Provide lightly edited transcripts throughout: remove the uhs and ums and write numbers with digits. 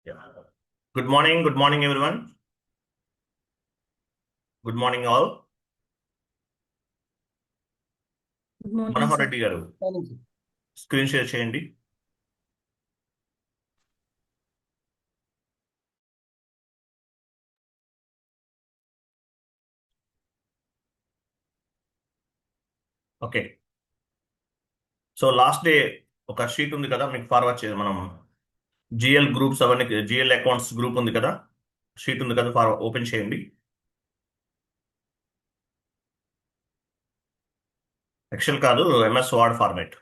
Yeah. Good morning, everyone. Good morning, all. Good morning Manohar sir. Reddy గారు screen share చేయండి. Okay. So last day ఒక sheet ఉంది కదా, మీకు ఫార్వర్డ్ చేయాలి. మనం జిఎల్ గ్రూప్స్ అవన్నీ, జిఎల్ అకౌంట్స్ గ్రూప్ ఉంది కదా, షీట్ ఉంది కదా, ఓపెన్ చేయండి. ఎక్సెల్ కాదు, MS word format.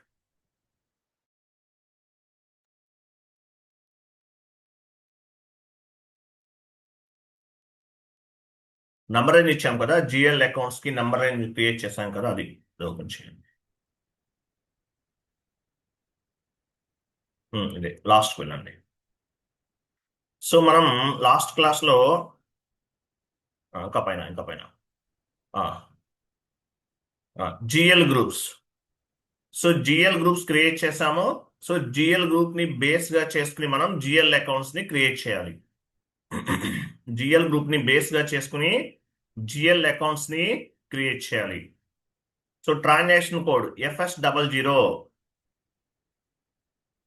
Number range ఇచ్చాం కదా, జిఎల్ అకౌంట్స్ కి నంబర్ రేంజ్ క్రియేట్ చేశాం కదా, అది ఓపెన్ చేయండి. ఇదే లాస్ట్ వెళ్ళండి. సో మనం లాస్ట్ క్లాస్లో ఇంకా పైన GL groups. So GL groups create చేసాము. సో జిఎల్ గ్రూప్ ని బేస్ గా చేసుకుని మనం జిఎల్ అకౌంట్స్ ని క్రియేట్ చేయాలి. జిఎల్ గ్రూప్ ని బేస్ గా చేసుకుని జిఎల్ అకౌంట్స్ ని క్రియేట్ చేయాలి. So transaction code FS00.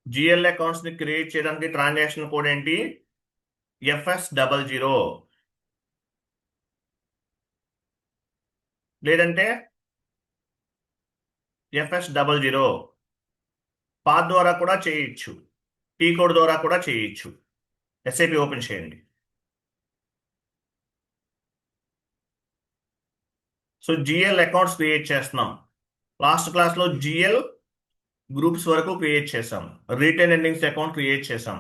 GL accounts ని క్రియేట్ చేయడానికి ట్రాన్సాక్షన్ కోడ్ ఏంటి? FS00. లేదంటే FS00 పాత్ ద్వారా కూడా చేయొచ్చు, టీ కోడ్ ద్వారా కూడా చేయొచ్చు. ఎస్ఐపి ఓపెన్ చేయండి. సో జిఎల్ అకౌంట్స్ క్రియేట్ చేస్తున్నాం. లాస్ట్ క్లాస్లో జిఎల్ గ్రూప్స్ వరకు క్రియేట్ చేసాం, రిటైన్ ఎండింగ్స్ అకౌంట్ క్రియేట్ చేసాం.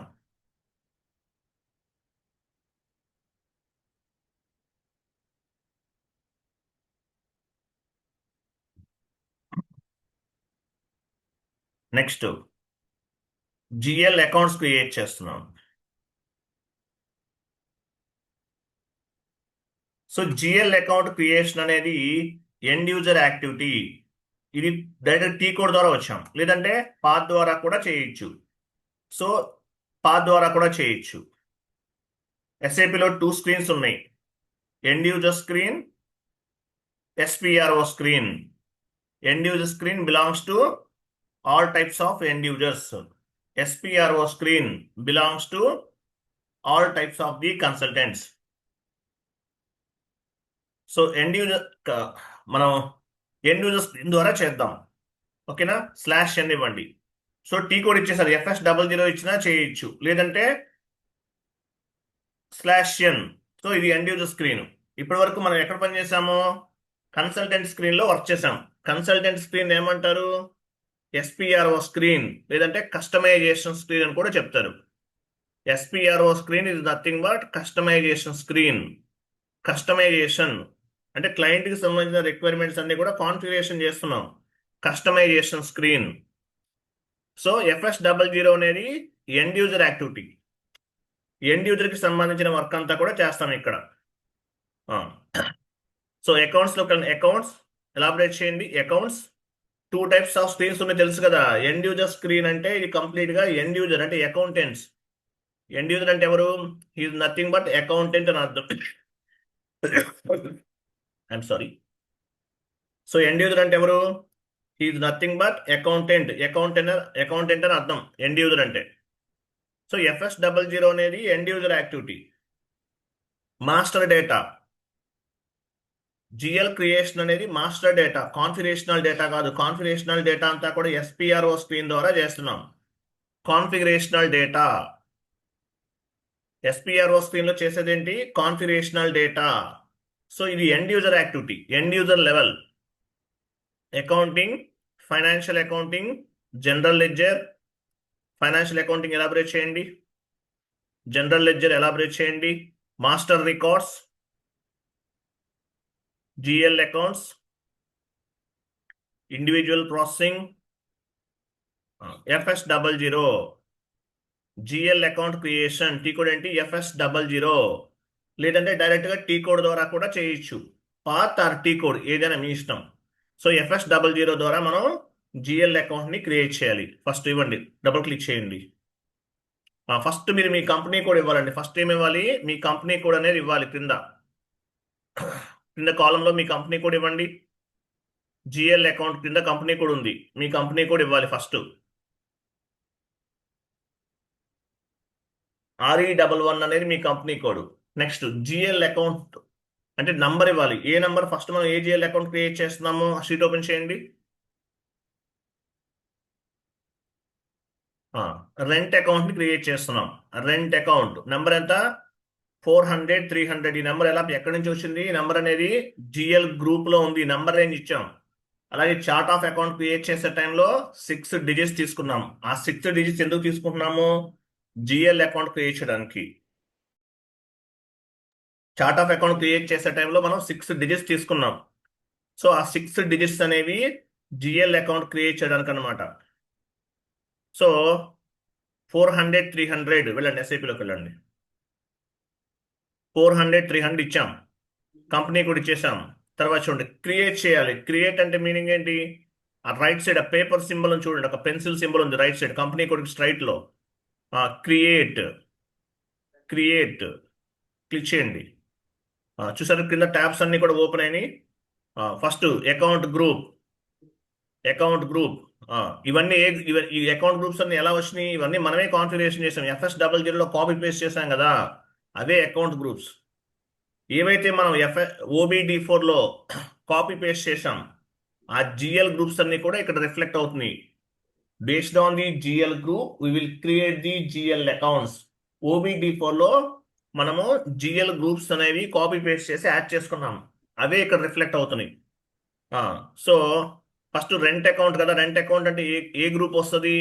నెక్స్ట్ జిఎల్ అకౌంట్స్ క్రియేట్ చేస్తున్నాం. సో జిఎల్ అకౌంట్ క్రియేషన్ అనేది ఎండ్ యూజర్ యాక్టివిటీ. ఇది డైరెక్ట్ టీ కోడ్ ద్వారా వచ్చాం, లేదంటే పాత్ ద్వారా కూడా చేయొచ్చు. సో పాత్ ద్వారా కూడా చేయొచ్చు. ఎస్ఏపిలో 2 స్క్రీన్స్ ఉన్నాయి, end user screen, SPRO screen. End user screen belongs to all types of end users. SPRO screen belongs to all types of the consultants. So end user మనం end user screen ద్వారా చేద్దాం. ఓకేనా? /n ఇవ్వండి. So T code ఇచ్చేసారు, FS00 ఇచ్చినా చేయొచ్చు, లేదంటే /n. So ఇది ఎండ్ యూజర్ స్క్రీన్. ఇప్పటి వరకు మనం ఎక్కడ పని చేసాము? కన్సల్టెంట్ స్క్రీన్ లో వర్క్ చేసాం. కన్సల్టెంట్ స్క్రీన్ ఏమంటారు? SPRO స్క్రీన్, లేదంటే కస్టమైజేషన్ స్క్రీన్ అని కూడా చెప్తారు. SPRO screen is nothing but customization screen. Customization అంటే క్లయింట్కి సంబంధించిన రిక్వైర్మెంట్స్ అన్ని కూడా కాన్ఫిగరేషన్ చేస్తున్నాం. Customization screen. సో FS00 అనేది ఎండ్ యూజర్ యాక్టివిటీ. ఎండ్ యూజర్కి సంబంధించిన వర్క్ అంతా కూడా చేస్తాం ఇక్కడ. సో అకౌంట్స్లో అకౌంట్స్ ఎలాబరేట్ చేయండి. అకౌంట్స్ 2 టైప్స్ ఆఫ్ స్క్రీన్స్ ఉన్నాయి, తెలుసు కదా. ఎండ్ యూజర్ స్క్రీన్ అంటే ఇది కంప్లీట్గా ఎండ్ యూజర్ అంటే అకౌంటెంట్స్. ఎండ్ యూజర్ అంటే ఎవరు? ఈజ్ నథింగ్ బట్ అకౌంటెంట్ అని అర్థం. I'm sorry. So end user అంటే ఎవరు? Is nothing but accountant. Accountant అని అర్థం ఎండ్ యూజర్ అంటే. సో FS00 అనేది end user activity. Master data. GL creation అనేది మాస్టర్ డేటా, కాన్ఫిగరేషనల్ డేటా కాదు. కాన్ఫిగరేషనల్ డేటా అంతా కూడా SPRO స్క్రీన్ ద్వారా చేస్తున్నాం. కాన్ఫిగరేషనల్ డేటా SPRO స్క్రీన్ లో చేసేది ఏంటి? Configurational data. సో ఇది end user activity, end user level. Accounting, financial accounting, general ledger. Financial accounting elaborate చేయండి, జనరల్ లెడ్జర్ ఎలాబరేట్ చేయండి. Master records, GL accounts, individual processing. FS00 GL account creation. Tea code ఏంటి? FS00. లేదంటే direct గా T code ద్వారా కూడా చేయొచ్చు, path or T code ఏదైనా మీ ఇష్టం. సో FS00 ద్వారా మనం జిఎల్ అకౌంట్ ని క్రియేట్ చేయాలి. ఫస్ట్ ఇవ్వండి, డబుల్ క్లిక్ చేయండి. ఫస్ట్ మీరు మీ కంపెనీ కోడ్ ఇవ్వాలండి. ఫస్ట్ ఏమి ఇవ్వాలి? మీ కంపెనీ కోడ్ అనేది ఇవ్వాలి. కింద కాలంలో మీ కంపెనీ కోడ్ ఇవ్వండి. జిఎల్ అకౌంట్ కింద కంపెనీ కోడ్ ఉంది. మీ కంపెనీ కోడ్ ఇవ్వాలి ఫస్ట్. RE11 అనేది మీ కంపెనీ కోడ్. నెక్స్ట్ జిఎల్ అకౌంట్ అంటే నంబర్ ఇవ్వాలి. ఏ నంబర్? ఫస్ట్ మనం ఏ జిఎల్ అకౌంట్ క్రియేట్ చేస్తున్నామో ఆ షీట్ ఓపెన్ చేయండి. రెంట్ అకౌంట్ ని క్రియేట్ చేస్తున్నాం. రెంట్ అకౌంట్ నెంబర్ ఎంత? 400 300. ఈ నెంబర్ ఎక్కడి నుంచి వచ్చింది? ఈ నెంబర్ అనేది జిఎల్ గ్రూప్ లో ఉంది. నెంబర్ రేంజ్ ఇచ్చాం. అలాగే చార్ట్ ఆఫ్ అకౌంట్ క్రియేట్ చేసే టైంలో 6 డిజిట్స్ తీసుకున్నాం. ఆ 6 డిజిట్స్ ఎందుకు తీసుకుంటున్నాము? జిఎల్ అకౌంట్ క్రియేట్ చేయడానికి. చార్ట్ ఆఫ్ అకౌంట్ క్రియేట్ చేసే టైంలో మనం 6 డిజిట్స్ తీసుకున్నాం. సో ఆ 6 డిజిట్స్ అనేవి జిఎల్ అకౌంట్ క్రియేట్ చేయడానికి అనమాట. సో 400 300 వెళ్ళండి, ఎస్ఐపిలోకి వెళ్ళండి. 400 300 ఇచ్చాం. కంపెనీ కూడా ఇచ్చేసాం. తర్వాత చూడండి, క్రియేట్ చేయాలి. క్రియేట్ అంటే మీనింగ్ ఏంటి? ఆ రైట్ సైడ్ ఆ పేపర్ సింబల్ చూడండి, ఒక పెన్సిల్ సింబల్ ఉంది రైట్ సైడ్ కంపెనీ కూడా స్ట్రైట్ లో. క్రియేట్ క్రియేట్ క్లిక్ చేయండి. చూసారు కింద ట్యాబ్స్ అన్ని కూడా ఓపెన్ అయినాయి. First account group. ఇవన్నీ ఈ అకౌంట్ గ్రూప్స్ అన్ని ఎలా వచ్చినాయి? ఇవన్నీ మనమే కాన్ఫిగరేషన్ చేసాం. FS00 లో కాపీ పేస్ట్ చేసాం కదా, అవే అకౌంట్ గ్రూప్స్. ఏవైతే మనం OBD4 లో కాపీ పేస్ట్ చేసాం, ఆ జిఎల్ గ్రూప్స్ అన్ని కూడా ఇక్కడ రిఫ్లెక్ట్ అవుతున్నాయి. Based on the GL group we will create the GL accounts. OBD4 లో మనము జిఎల్ గ్రూప్స్ అనేవి కాపీ పేస్ట్ చేసి యాడ్ చేసుకున్నాం. అవే ఇక్కడ రిఫ్లెక్ట్ అవుతున్నాయి. సో ఫస్ట్ రెంట్ అకౌంట్ కదా, రెంట్ అకౌంట్ అంటే ఏ గ్రూప్ వస్తుంది?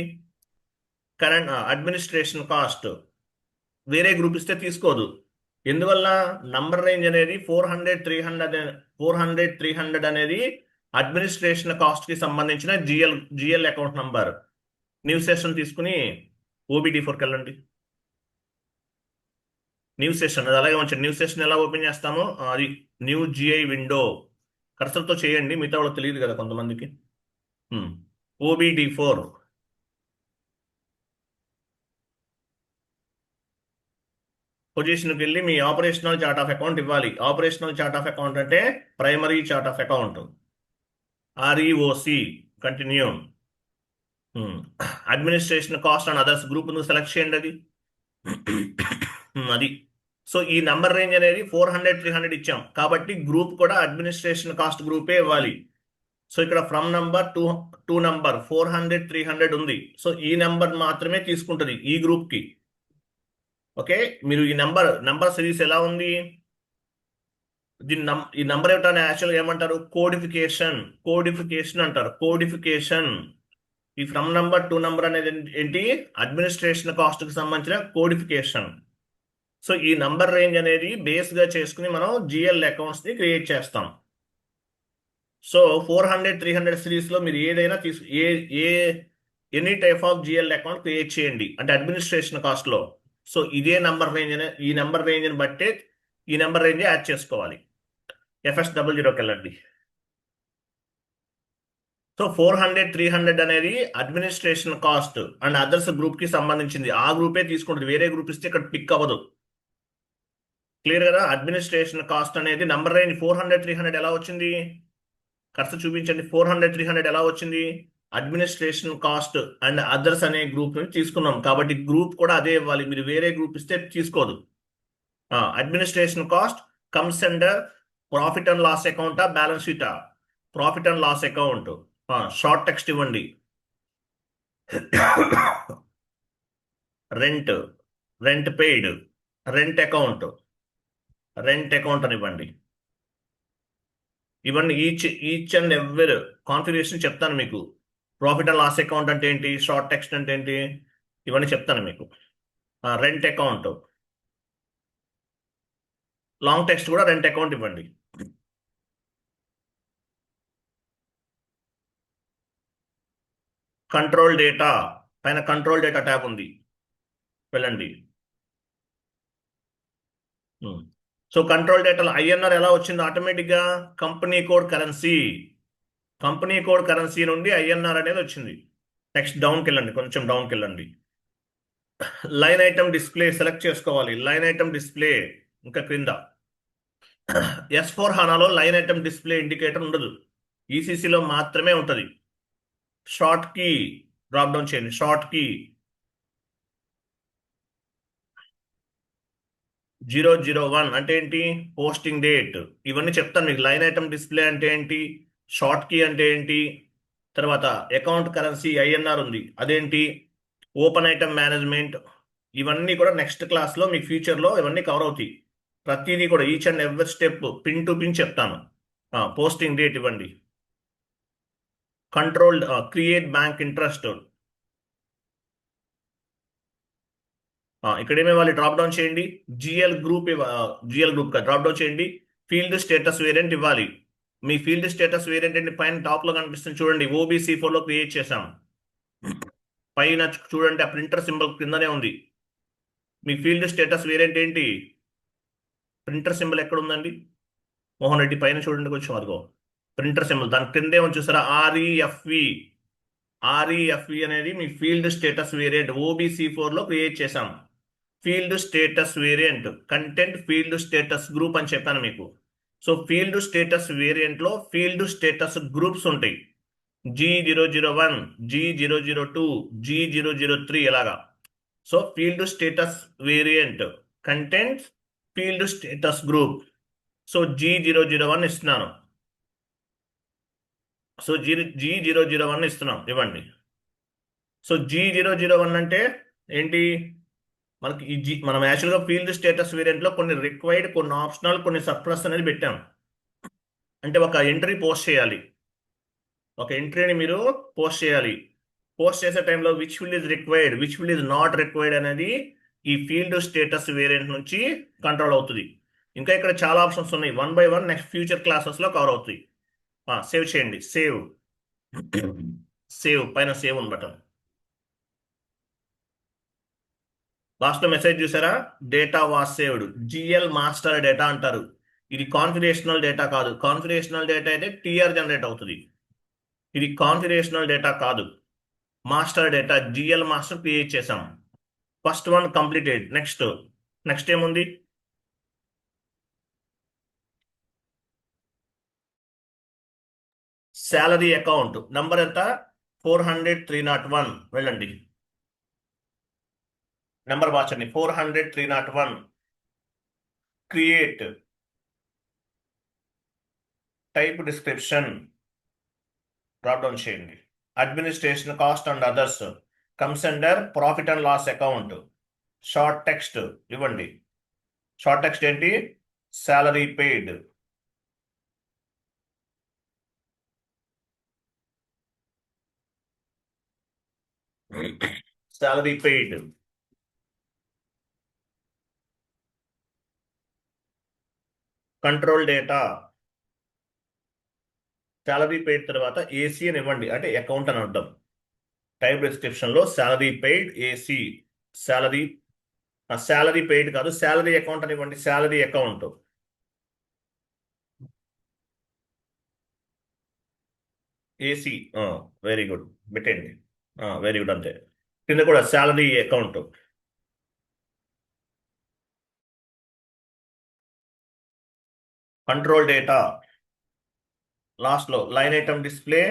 Current administration cost. వేరే గ్రూప్ ఇస్తే తీసుకోదు. ఎందువల్ల? నంబర్ రేంజ్ అనేది 400 300 అనేది అడ్మినిస్ట్రేషన్ కాస్ట్ కి సంబంధించిన GL account number. New session తీసుకుని OBD4కి వెళ్ళండి. న్యూ సెషన్ అది అలాగే ఉంచండి. న్యూ సెషన్ ఎలా ఓపెన్ చేస్తామో అది న్యూ GI విండో కర్సర్తో చేయండి, మిగతా వాళ్ళకి తెలియదు కదా కొంతమందికి. OBD4 పొజిషన్కి వెళ్ళి మీ ఆపరేషనల్ చార్ట్ ఆఫ్ అకౌంట్ ఇవ్వాలి. ఆపరేషనల్ చార్ట్ ఆఫ్ అకౌంట్ అంటే primary chart of account. REOC continue. Administration cost and others group select చేయండి అది. అది సో ఈ నంబర్ రేంజ్ అనేది 400 300 ఇచ్చాం కాబట్టి గ్రూప్ కూడా అడ్మినిస్ట్రేషన్ కాస్ట్ గ్రూపే ఇవ్వాలి. సో ఇక్కడ ఫ్రమ్ నంబర్ టు నంబర్ 400 300 ఉంది. సో ఈ నెంబర్ మాత్రమే తీసుకుంటుంది ఈ గ్రూప్ కి. ఓకే, మీరు ఈ నంబర్ సిరీస్ ఎలా ఉంది? ఈ నంబర్ ఏమిటని యాక్చువల్గా ఏమంటారు? కోడిఫికేషన్ అంటారు. కోడిఫికేషన్. ఈ ఫ్రమ్ నంబర్ టు నంబర్ అనేది ఏంటి? అడ్మినిస్ట్రేషన్ కాస్ట్ కి సంబంధించిన కోడిఫికేషన్. సో ఈ నంబర్ రేంజ్ అనేది బేస్ గా చేసుకుని మనం జిఎల్ అకౌంట్స్ ని క్రియేట్ చేస్తాం. సో 400 300 సిరీస్ లో మీరు ఏదైనా any type of GL account create చేయండి, అంటే అడ్మినిస్ట్రేషన్ కాస్ట్ లో. సో ఇదే నంబర్ రేంజ్ ఈ నంబర్ రేంజ్ ని బట్టే ఈ నంబర్ రేంజ్ యాడ్ చేసుకోవాలి. FS00కి వెళ్ళండి. సో 400 300 అనేది administration cost and others group కి సంబంధించింది. ఆ గ్రూపే తీసుకుంటుంది, వేరే గ్రూప్ ఇస్తే ఇక్కడ పిక్ అవ్వదు. క్లియర్ కదా? అడ్మినిస్ట్రేషన్ కాస్ట్ అనేది నంబర్ రేంజ్ 400 300 ఎలా వచ్చింది? కర్సర్ చూపించండి. 400 300 ఎలా వచ్చింది? అడ్మినిస్ట్రేషన్ కాస్ట్ అండ్ అదర్స్ అనే గ్రూప్ నుంచి తీసుకున్నాం కాబట్టి గ్రూప్ కూడా అదే ఇవ్వాలి. మీరు వేరే గ్రూప్ ఇస్తే తీసుకోదు. Administration cost comes under profit and loss అకౌంటా, బ్యాలెన్స్ షీటా? Profit and loss account. Short text ఇవ్వండి. రెంట్ పెయిడ్, రెంట్ అకౌంట్ అని ఇవ్వండి. ఇవన్నీ ఈచ్ అండ్ ఎవరీ కాన్ఫిగరేషన్ చెప్తాను మీకు. ప్రాఫిట్ అండ్ లాస్ అకౌంట్ అంటే ఏంటి, షార్ట్ టెక్స్ట్ అంటే ఏంటి, ఇవన్నీ చెప్తాను మీకు. రెంట్ అకౌంట్, లాంగ్ టెక్స్ట్ కూడా రెంట్ అకౌంట్ ఇవ్వండి. కంట్రోల్ డేటా పైన కంట్రోల్ డేటా ట్యాబ్ ఉంది, వెళ్ళండి. సో కంట్రోల్ డేటాలో INR ఎలా వచ్చింది? ఆటోమేటిక్గా కంపెనీ కోడ్ కరెన్సీ నుండి INR అనేది వచ్చింది. నెక్స్ట్ డౌన్కి వెళ్ళండి, కొంచెం డౌన్కి వెళ్ళండి. లైన్ ఐటమ్ డిస్ప్లే సెలెక్ట్ చేసుకోవాలి. లైన్ ఐటమ్ డిస్ప్లే ఇంకా క్రింద S4 హానాలో లైన్ ఐటమ్ డిస్ప్లే ఇండికేటర్ ఉండదు. ఈసీసీలో మాత్రమే ఉంటుంది. షార్ట్ కీ డ్రాప్ డౌన్ చేయండి. షార్ట్ కీ 001 అంటే ఏంటి? Posting date. ఇవన్నీ చెప్తాను మీకు. లైన్ ఐటమ్ డిస్ప్లే అంటే ఏంటి, షార్ట్ కీ అంటే ఏంటి, తర్వాత అకౌంట్ కరెన్సీ INR ఉంది అదేంటి, ఓపెన్ ఐటమ్ మేనేజ్మెంట్, ఇవన్నీ కూడా నెక్స్ట్ క్లాస్లో మీకు ఫ్యూచర్లో ఇవన్నీ కవర్ అవుతాయి. ప్రతిదీ కూడా each and every step pin to pin చెప్తాను. పోస్టింగ్ డేట్ ఇవ్వండి. Control create bank interest. ఇక్కడ ఏమి డ్రాప్ డౌన్ చేయండి. జిఎల్ గ్రూప్ డ్రాప్ డౌన్ చేయండి. ఫీల్డ్ స్టేటస్ వేరియంట్ ఇవ్వాలి. మీ ఫీల్డ్ స్టేటస్ వేరియంట్ ఏంటి? పైన టాప్ లో కనిపిస్తుంది చూడండి. OBC4 లో క్రియేట్ చేశాం. పైన చూడండి, ఆ ప్రింటర్ సింబల్ కిందనే ఉంది. మీ ఫీల్డ్ స్టేటస్ వేరియంట్ ఏంటి? ప్రింటర్ సింబల్ ఎక్కడ ఉందండి? మోహన్ రెడ్డి పైన చూడండి కొంచెం, అదిగో ప్రింటర్ సింబల్. దాని కిందే ఉంది చూసారా, REFE అనేది మీ ఫీల్డ్ స్టేటస్ వేరియంట్. OBC4 లో క్రియేట్ చేశాం. Field status variant content field status group అని చెప్పాను మీకు. సో ఫీల్డ్ స్టేటస్ వేరియంట్ లో ఫీల్డ్ స్టేటస్ గ్రూప్స్ ఉంటాయి. G001, G002, G003 ఎలాగా. So field status variant content field status group. So G001 ఇస్తున్నాను. So G001 ఇస్తున్నాం, ఇవ్వండి. సో G001 అంటే ఏంటి? మనకి మనం యాక్చువల్గా ఫీల్డ్ స్టేటస్ వేరియంట్లో కొన్ని రిక్వైర్డ్, కొన్ని ఆప్షనల్, కొన్ని సర్ప్లస్ అనేది పెట్టాం. అంటే ఒక ఎంట్రీ పోస్ట్ చేయాలి. ఒక ఎంట్రీని మీరు పోస్ట్ చేయాలి. పోస్ట్ చేసే టైంలో which field is required, which field is not required అనేది ఈ ఫీల్డ్ స్టేటస్ వేరియంట్ నుంచి కంట్రోల్ అవుతుంది. ఇంకా ఇక్కడ చాలా ఆప్షన్స్ ఉన్నాయి. 1 by 1 నెక్స్ట్ ఫ్యూచర్ క్లాసెస్లో కవర్ అవుతాయి. సేవ్ చేయండి. సేవ్ పైన సేవ్ ఉంది బటన్. లాస్ట్లో మెసేజ్ చూసారా? Data was saved. GL master data అంటారు. ఇది కాన్ఫిగరేషనల్ డేటా కాదు. కాన్ఫిగరేషనల్ డేటా అయితే TR జనరేట్ అవుతుంది. ఇది కాన్ఫిగరేషనల్ డేటా కాదు. Master data GL master create చేసాం. First one completed. నెక్స్ట్ ఏముంది? శాలరీ అకౌంట్ నంబర్ ఎంత? 400-301. వెళ్ళండి, నెంబర్ మార్చండి. 400-301. Create type description drop down చేయండి. Administration cost and others comes under profit and loss account. Short text ఇవ్వండి. Short text ఏంటి? Salary paid. Salary paid. Control data salary paid తర్వాత AC అని ఇవ్వండి, అంటే అకౌంట్ అని అర్థం. టైప్ డిస్క్రిప్షన్ లో salary paid AC. Salary paid కాదు, శాలరీ అకౌంట్ అని ఇవ్వండి. Salary account AC. Very good, పెట్టండి. వెరీ గుడ్, అంతే. కింద కూడా salary account. Control data last లో line item display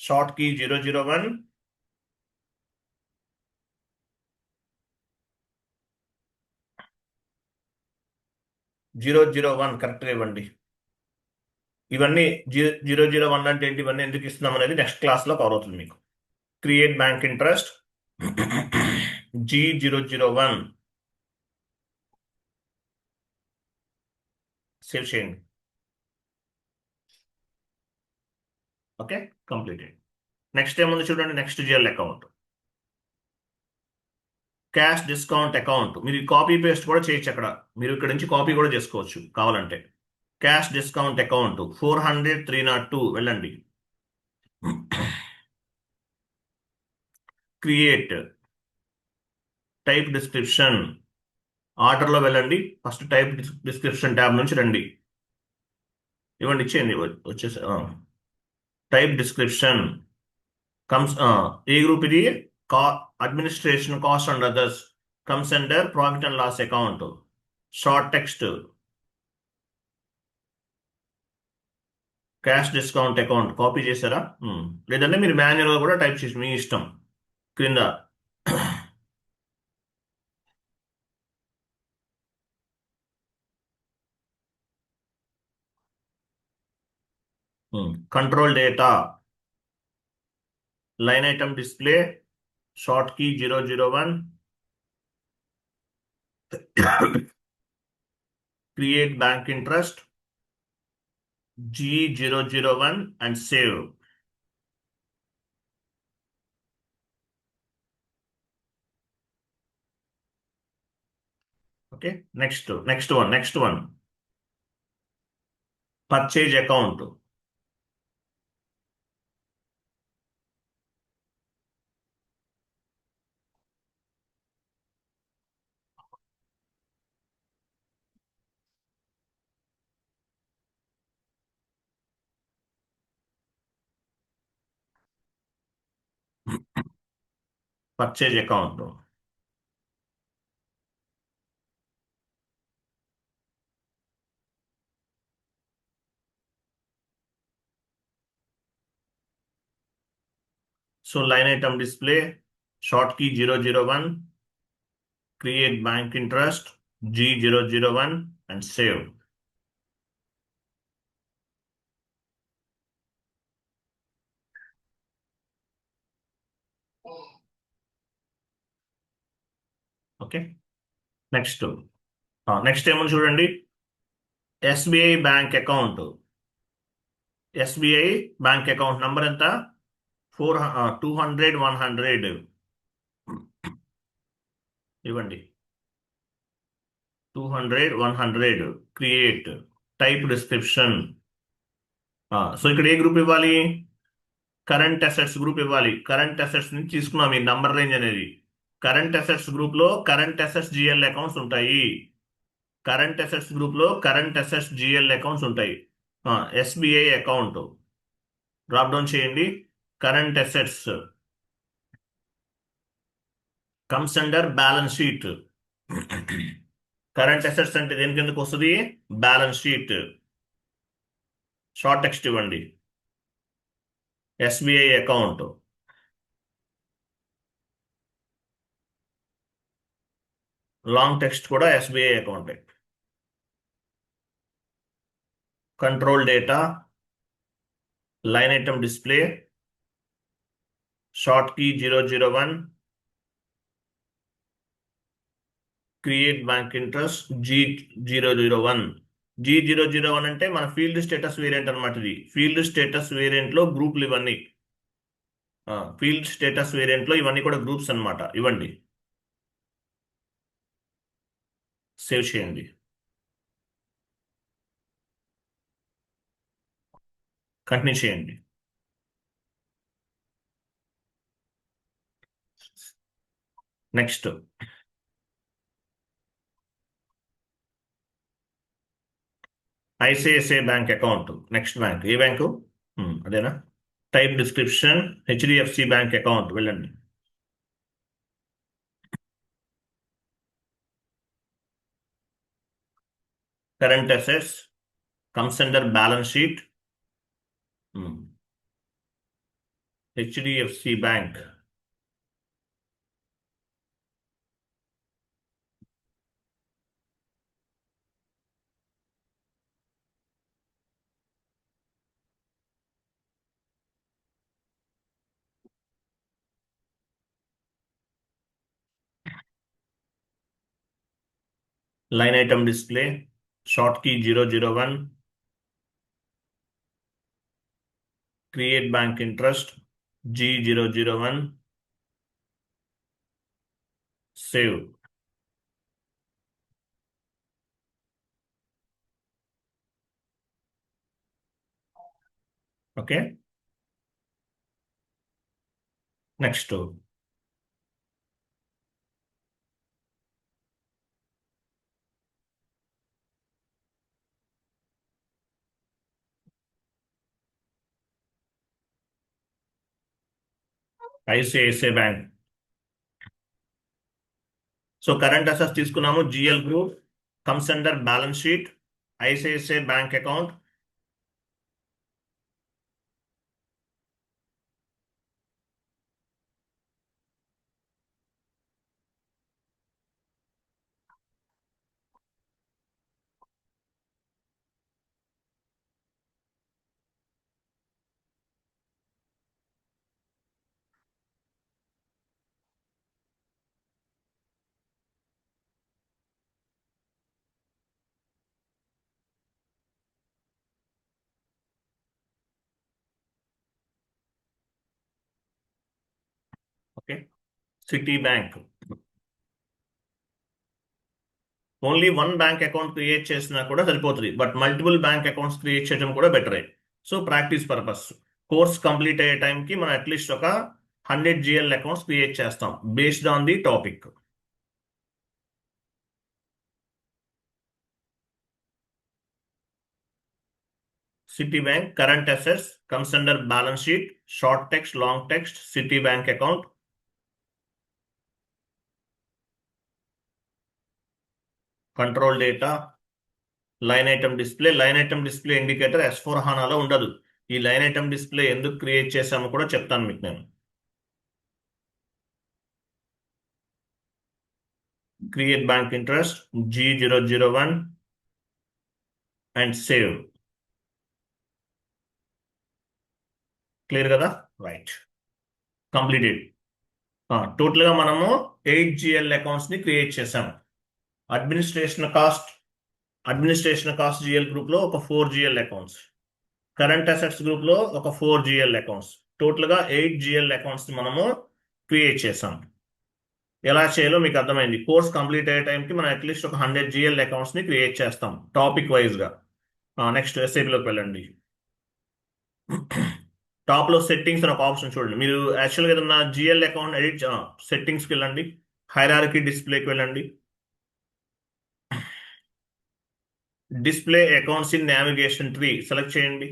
short key 001. కరెక్ట్గా ఇవ్వండి. ఇవన్నీ 001 అంటే ఏంటి, ఇవన్నీ ఎందుకు ఇస్తున్నాం అనేది నెక్స్ట్ క్లాస్లో కవర్ అవుతుంది మీకు. Create bank interest G001. Save చేయండి. Okay, completed. నెక్స్ట్ ఏముంది చూడండి. Next GL account cash discount account. మీరు కాపీ పేస్ట్ కూడా చేయొచ్చు. అక్కడ మీరు ఇక్కడ నుంచి కాపీ కూడా చేసుకోవచ్చు కావాలంటే. Cash discount account 400-302. వెళ్ళండి. Create type description. ఆర్డర్లో వెళ్ళండి. ఫస్ట్ టైప్ డిస్క్రిప్షన్ ట్యాబ్ నుంచి రండి. ఇవ్వండి, ఇచ్చేయండి. వచ్చేసి టైప్ డిస్క్రిప్షన్ కమ్స్ ఏ గ్రూప్ ఇది? Administration cost and others. comes under profit and loss account. Short text, cash discount account copy చేశారా? లేదంటే మీరు మాన్యువల్గా కూడా టైప్ చేసి మీ ఇష్టం. క్రింద control data, line item display, short key 001, create bank interest G001 and save. Okay, next one. Purchase account. Purchase account. So line item display, short key 001, create bank interest G001 and save. Okay, next ఏమని చూడండి, SBI bank account. SBI bank account number ఎంత? 200 100 ఇవ్వండి. 200 100 create, type description. So ఇక్కడ ఏ group ఇవ్వాలి? Current assets group ఇవ్వాలి. Current assets నుంచి తీసుకున్నాం ఈ నంబర్ రేంజ్ అనేది. కరెంట్ అసెట్స్ గ్రూప్ లో కరెంట్ అసెట్స్ జిఎల్ అకౌంట్స్ ఉంటాయి. కరెంట్ అసెట్స్ గ్రూప్ లో కరెంట్ అసెట్స్ జిఎల్ అకౌంట్స్ ఉంటాయి. ఎస్బీఐ అకౌంట్ డ్రాప్ డౌన్ చేయండి. Current assets comes under balance sheet. Current assets అంటే దేని కిందకు వస్తుంది? Balance sheet. షార్ట్ టెక్స్ట్ ఇవ్వండి, ఎస్బీఐ అకౌంట్. లాంగ్ టెక్స్ట్ కూడా SBI account. Control data, line item display, short key 001, create bank interest G001. G001 అంటే మన field status variant అనమాట. ఇది ఫీల్డ్ స్టేటస్ వేరియంట్ లో గ్రూప్లు ఇవన్నీ. ఫీల్డ్ స్టేటస్ వేరియంట్ లో ఇవన్నీ కూడా గ్రూప్స్ అన్నమాట. ఇవ్వండి, సేవ్ చేయండి. కంటిన్యూ చేయండి. Next ICICI bank account. Next bank ఏ బ్యాంకు? అదేనా? Type description HDFC bank account. వెళ్ళండి. Current assets comes under balance sheet, HDFC bank. Line item display, short key 001, create bank interest G001, save. Okay, next ICICI bank. So current assets తీసుకున్నాము, GL group comes under balance sheet, ICICI bank account. Okay, Citi bank. Only one bank account create చేసినా కూడా సరిపోతుంది, but multiple bank accounts create చేయడం కూడా బెటరే. So practice purpose course complete అయ్యే టైంకి మనం అట్లీస్ట్ ఒక 100 జిఎల్ అకౌంట్స్ క్రియేట్ చేస్తాం based on the topic. Citibank current assets comes under balance sheet, short text, long text, Citibank account. Control data, line item display. Line item display indicator S4 HANAలో ఉండదు. ఈ line item display ఎందుకు create చేశామో కూడా చెప్తాను మీకు నేను. Create bank interest G001 and save. Clear కదా? Right, completed. టోటల్గా మనము 8 GL అకౌంట్స్ ని క్రియేట్ చేసాము. అడ్మినిస్ట్రేషన్ కాస్ట్ జిఎల్ గ్రూప్ లో ఒక 4 GL accounts, current assets group లో ఒక 4 GL అకౌంట్స్, టోటల్ గా 8 GL అకౌంట్స్ ని మనము క్రియేట్ చేసాం. ఎలా చేయాలో మీకు అర్థమైంది. కోర్స్ కంప్లీట్ అయ్యే టైంకి మనం అట్లీస్ట్ ఒక 100 GL అకౌంట్స్ ని క్రియేట్ చేస్తాం టాపిక్ వైజ్ గా. నెక్స్ట్ ఎస్ఐపిలోకి వెళ్ళండి. టాప్ లో సెట్టింగ్స్ అని ఒక ఆప్షన్ చూడండి. మీరు యాక్చువల్గా ఏదన్నా జిఎల్ అకౌంట్ ఎడిట్ సెట్టింగ్స్కి వెళ్ళండి, హైరార్కీ డిస్ప్లేకి వెళ్ళండి, display accounts in navigation tree select చేయండి,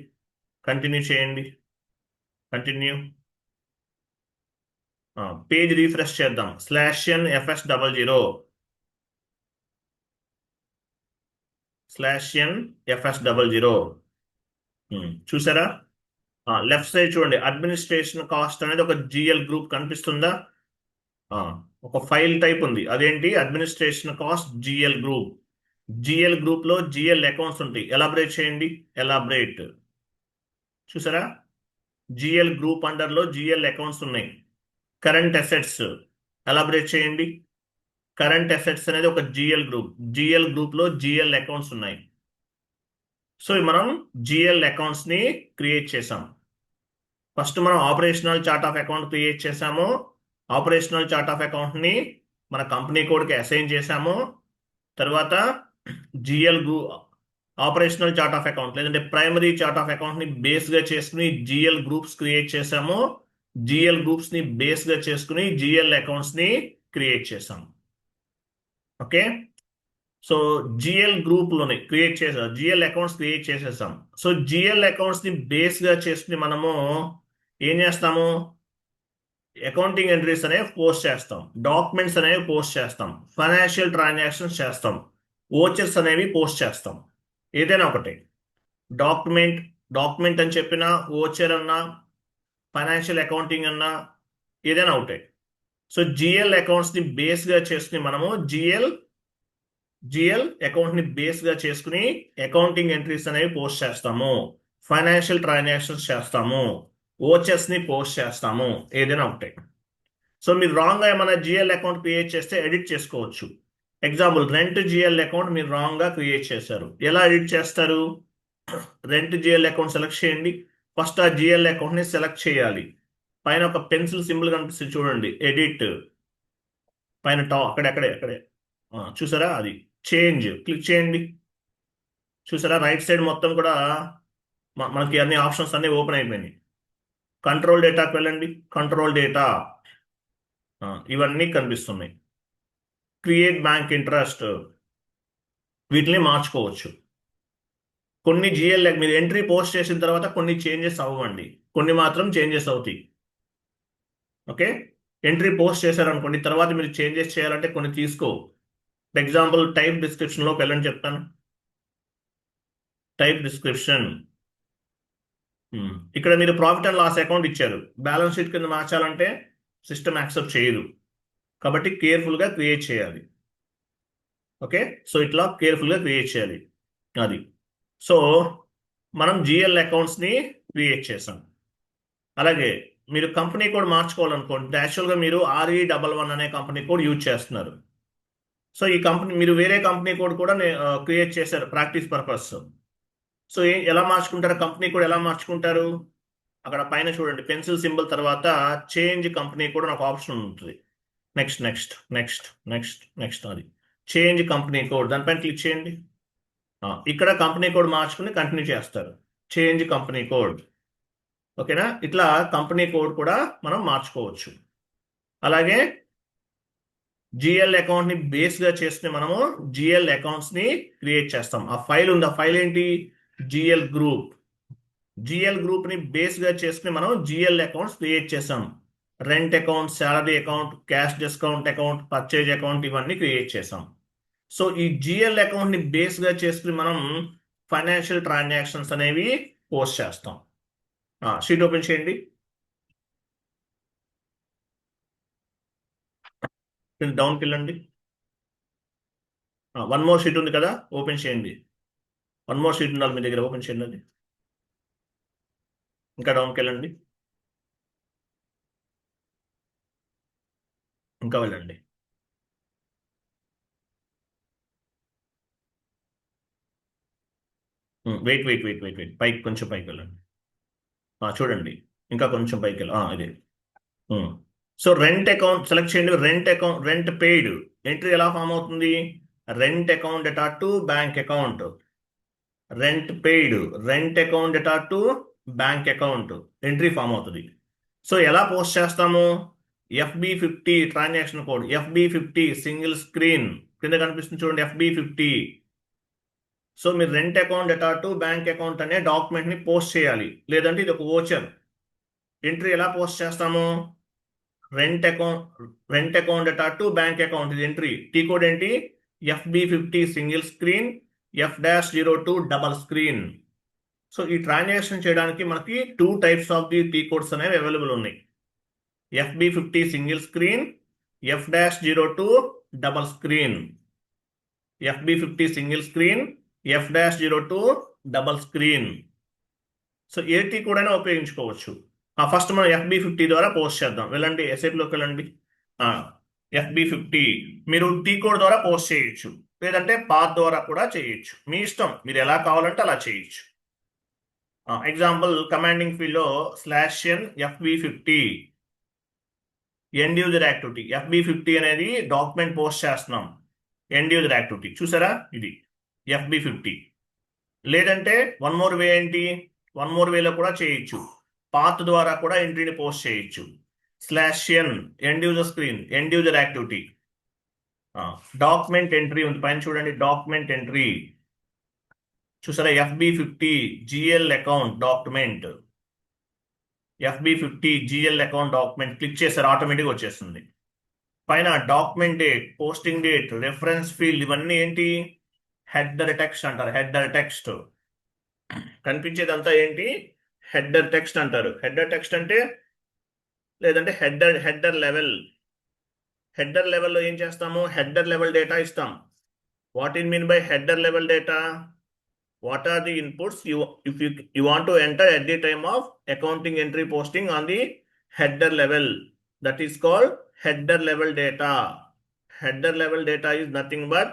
కంటిన్యూ చేయండి, కంటిన్యూ. పేజ్ రీఫ్రెష్ చేద్దాం. /n/FS00 /n/FS00 చూసారా? లెఫ్ట్ సైడ్ చూడండి, అడ్మినిస్ట్రేషన్ కాస్ట్ అనేది ఒక జిఎల్ గ్రూప్ కనిపిస్తుందా? ఒక ఫైల్ టైప్ ఉంది, అదేంటి? Administration cost GL group. GL group లో జిఎల్ అకౌంట్స్ ఉంటాయి. ఎలాబరేట్ చేయండి, ఎలాబరేట్. చూసారా? జిఎల్ గ్రూప్ అండర్ లో జిఎల్ అకౌంట్స్ ఉన్నాయి. కరెంట్ అసెట్స్ ఎలాబరేట్ చేయండి. కరెంట్ అసెట్స్ అనేది ఒక జిఎల్ గ్రూప్. జిఎల్ గ్రూప్ లో జిఎల్ అకౌంట్స్ ఉన్నాయి. సో మనం జిఎల్ అకౌంట్స్ ని క్రియేట్ చేసాం. ఫస్ట్ మనం operational chart of account create చేసాము. ఆపరేషనల్ చార్ట్ ఆఫ్ అకౌంట్ ని మన కంపెనీ కోడ్కి అసైన్ చేసాము. తర్వాత GL group operational chart of account లేదంటే ప్రైమరీ చార్ట్ ఆఫ్ అకౌంట్ ని బేస్ గా చేసుకుని జిఎల్ గ్రూప్స్ క్రియేట్ చేసాము. జిఎల్ గ్రూప్స్ ని బేస్ గా చేసుకుని జిఎల్ అకౌంట్స్ ని క్రియేట్ చేసాం. ఓకే, సో జిఎల్ గ్రూప్ లోని క్రియేట్ చేసాం, జిఎల్ అకౌంట్స్ క్రియేట్ చేసేసాం. సో జిఎల్ అకౌంట్స్ ని బేస్ గా చేసుకుని మనము ఏం చేస్తాము? అకౌంటింగ్ ఎంట్రీస్ అనేవి పోస్ట్ చేస్తాం, డాక్యుమెంట్స్ అనేవి పోస్ట్ చేస్తాం, ఫైనాన్షియల్ ట్రాన్సాక్షన్స్ చేస్తాం, ఓచర్స్ అనేవి పోస్ట్ చేస్తాం. ఏదైనా ఒకటి డాక్యుమెంట్ అని చెప్పినా, ఓచర్ అన్నా, ఫైనాన్షియల్ అకౌంటింగ్ అన్నా, ఏదైనా ఒకటి. సో జిఎల్ అకౌంట్స్ ని బేస్ గా చేసుకుని మనము జిఎల్ అకౌంట్ ని బేస్ గా చేసుకుని అకౌంటింగ్ ఎంట్రీస్ అనేవి పోస్ట్ చేస్తాము, ఫైనాన్షియల్ ట్రాన్సాక్షన్స్ చేస్తాము, ఓచర్స్ ని పోస్ట్ చేస్తాము, ఏదైనా ఒకటి. సో మీరు రాంగ్ గా ఏమైనా జిఎల్ అకౌంట్ క్రియేట్ చేస్తే ఎడిట్ చేసుకోవచ్చు. ఎగ్జాంపుల్, రెంట్ జిఎల్ అకౌంట్ మీరు రాంగ్ గా క్రియేట్ చేశారు. ఎలా ఎడిట్ చేస్తారు? రెంట్ జిఎల్ అకౌంట్ సెలెక్ట్ చేయండి. ఫస్ట్ ఆ జిఎల్ అకౌంట్ ని సెలెక్ట్ చేయాలి. పైన ఒక పెన్సిల్ సింబల్ కనిపిస్తుంది చూడండి, ఎడిట్ పైన అక్కడే చూసారా? అది చేంజ్ క్లిక్ చేయండి. చూసారా? రైట్ సైడ్ మొత్తం కూడా మనకి అన్ని ఆప్షన్స్ అన్ని ఓపెన్ అయిపోయినాయి. కంట్రోల్ డేటాకి వెళ్ళండి, కంట్రోల్ డేటా, ఇవన్నీ కనిపిస్తున్నాయి. క్రియేట్ బ్యాంక్ ఇంట్రెస్ట్, వీటిని మార్చుకోవచ్చు. కొన్ని జిఎల్ మీరు ఎంట్రీ పోస్ట్ చేసిన తర్వాత కొన్ని చేంజెస్ అవ్వండి, కొన్ని మాత్రం చేంజెస్ అవుతాయి. ఓకే, ఎంట్రీ పోస్ట్ చేశారనుకోండి, తర్వాత మీరు చేంజెస్ చేయాలంటే కొన్ని తీసుకో. ఎగ్జాంపుల్ టైప్ డిస్క్రిప్షన్లోకి వెళ్ళని చెప్తాను. Type description. ఇక్కడ మీరు ప్రాఫిట్ అండ్ లాస్ అకౌంట్ ఇచ్చారు, బ్యాలెన్స్ షీట్ కింద మార్చాలంటే సిస్టమ్ యాక్సెప్ట్ చేయదు, కాబట్టి కేర్ఫుల్గా క్రియేట్ చేయాలి. ఓకే, సో ఇట్లా కేర్ఫుల్గా క్రియేట్ చేయాలి. అది సో మనం జిఎల్ అకౌంట్స్ని క్రియేట్ చేసాం. అలాగే మీరు కంపెనీ కోడ్ మార్చుకోవాలనుకోండి, యాక్చువల్గా మీరు RE11 అనే కంపెనీ కోడ్ యూజ్ చేస్తున్నారు. సో ఈ కంపెనీ మీరు వేరే కంపెనీ కోడ్ కూడా క్రియేట్ చేశారు ప్రాక్టీస్ పర్పస్. సో ఎలా మార్చుకుంటారు కంపెనీ కోడ్, ఎలా మార్చుకుంటారు? అక్కడ పైన చూడండి, పెన్సిల్ సింబల్ తర్వాత చేంజ్ కంపెనీ కోడ్ అని ఒక ఆప్షన్ ఉంటుంది. Next next next next next అది చేంజ్ కంపెనీ కోడ్, దానిపైన క్లిక్ చేయండి. ఇక్కడ కంపెనీ కోడ్ మార్చుకుని కంటిన్యూ చేస్తారు. Change company code. ఓకేనా, ఇట్లా కంపెనీ కోడ్ కూడా మనం మార్చుకోవచ్చు. అలాగే జిఎల్ అకౌంట్ని బేస్గా చేసుకుని మనము జిఎల్ అకౌంట్స్ని క్రియేట్ చేస్తాం. ఆ ఫైల్ ఉంది, ఆ ఫైల్ ఏంటి? GL group. జిఎల్ గ్రూప్ని బేస్గా చేసుకుని మనం జిఎల్ అకౌంట్స్ క్రియేట్ చేసాం. Rent account, salary account, cash discount account, purchase account, ఇవన్నీ క్రియేట్ చేసాం. సో ఈ జిఎల్ అకౌంట్ని బేస్గా చేసుకుని మనం ఫైనాన్షియల్ ట్రాన్సాక్షన్స్ అనేవి పోస్ట్ చేస్తాం. షీట్ ఓపెన్ చేయండి. డౌన్కి వెళ్ళండి. వన్ మోర్ షీట్ ఉంది కదా, ఓపెన్ చేయండి. వన్ మోర్ షీట్ ఉండాలి మీ దగ్గర, ఓపెన్ చేయండి అది. ఇంకా డౌన్కి వెళ్ళండి, ఇంకా వెళ్ళండి. Wait wait wait wait wait పైకి, కొంచెం పైకి వెళ్ళండి. చూడండి, ఇంకా కొంచెం పైకి వెళ్ళి ఇదే. సో రెంట్ అకౌంట్ సెలెక్ట్ చేయండి. Rent account, rent paid entry ఎలా ఫామ్ అవుతుంది? Rent account data to bank account. Rent paid, rent account data to bank account entry form అవుతుంది. సో ఎలా పోస్ట్ చేస్తాము? FB50 transaction code, FB50 single screen కింద కనిపిస్తుంది చూడండి, FB50. So మీరు rent account data to bank account అనే డాక్యుమెంట్ని post చేయాలి, లేదంటే ఇది ఒక ఓచర్. ఎంట్రీ ఎలా పోస్ట్ చేస్తాము? Rent account data to bank account, ఇది ఎంట్రీ. టీ కోడ్ ఏంటి? FB50 single screen, F-02 double screen. So ఈ ట్రాన్సాక్షన్ చేయడానికి మనకి 2 types of the T codes అనేవి అవైలబుల్ ఉన్నాయి. FB50 single screen, F-02 double screen. FB50 single screen, F-02 double screen. So ఏ T code అయినా ఉపయోగించుకోవచ్చు. First మనం FB50 ద్వారా పోస్ట్ చేద్దాం. వెళ్ళండి, ఎస్ఐపిలోకి వెళ్ళండి. FB50 మీరు టీ కోడ్ ద్వారా పోస్ట్ చేయొచ్చు, లేదంటే పాత్ ద్వారా కూడా చేయొచ్చు, మీ ఇష్టం, మీరు ఎలా కావాలంటే అలా చేయొచ్చు. ఎగ్జాంపుల్ కమాండింగ్ ఫీల్డ్లో /n FB50 end user activity. FB50 అనేది డాక్యుమెంట్ పోస్ట్ చేస్తున్నాం, ఎండ్ యూజర్ యాక్టివిటీ. చూసారా, ఇది FB50. లేదంటే వన్ మోర్ వే ఏంటి? వన్ మోర్ వేలో కూడా చేయొచ్చు, పాత్ ద్వారా కూడా ఎంట్రీని పోస్ట్ చేయొచ్చు. /n end user screen, end user activity. Document entry ఉంది పైన చూడండి, డాక్యుమెంట్ ఎంట్రీ. చూసారా, FB50 GL account document. FB50 GL account document click చేశారు, ఆటోమేటిక్గా వచ్చేస్తుంది. పైన document date, posting date, reference field, ఇవన్నీ ఏంటి? హెడర్ టెక్స్ట్ అంటారు. హెడర్ టెక్స్ట్ కనిపించేదంతా ఏంటి? హెడర్ టెక్స్ట్ అంటారు. హెడర్ టెక్స్ట్ అంటే, లేదంటే హెడర్ లెవెల్. హెడర్ లెవెల్లో ఏం చేస్తాము? హెడర్ లెవెల్ డేటా ఇస్తాం. What in mean by header level data? What are the inputs if you want to enter at the time of accounting entry posting on the header level? That is called header level data. Header level data is nothing but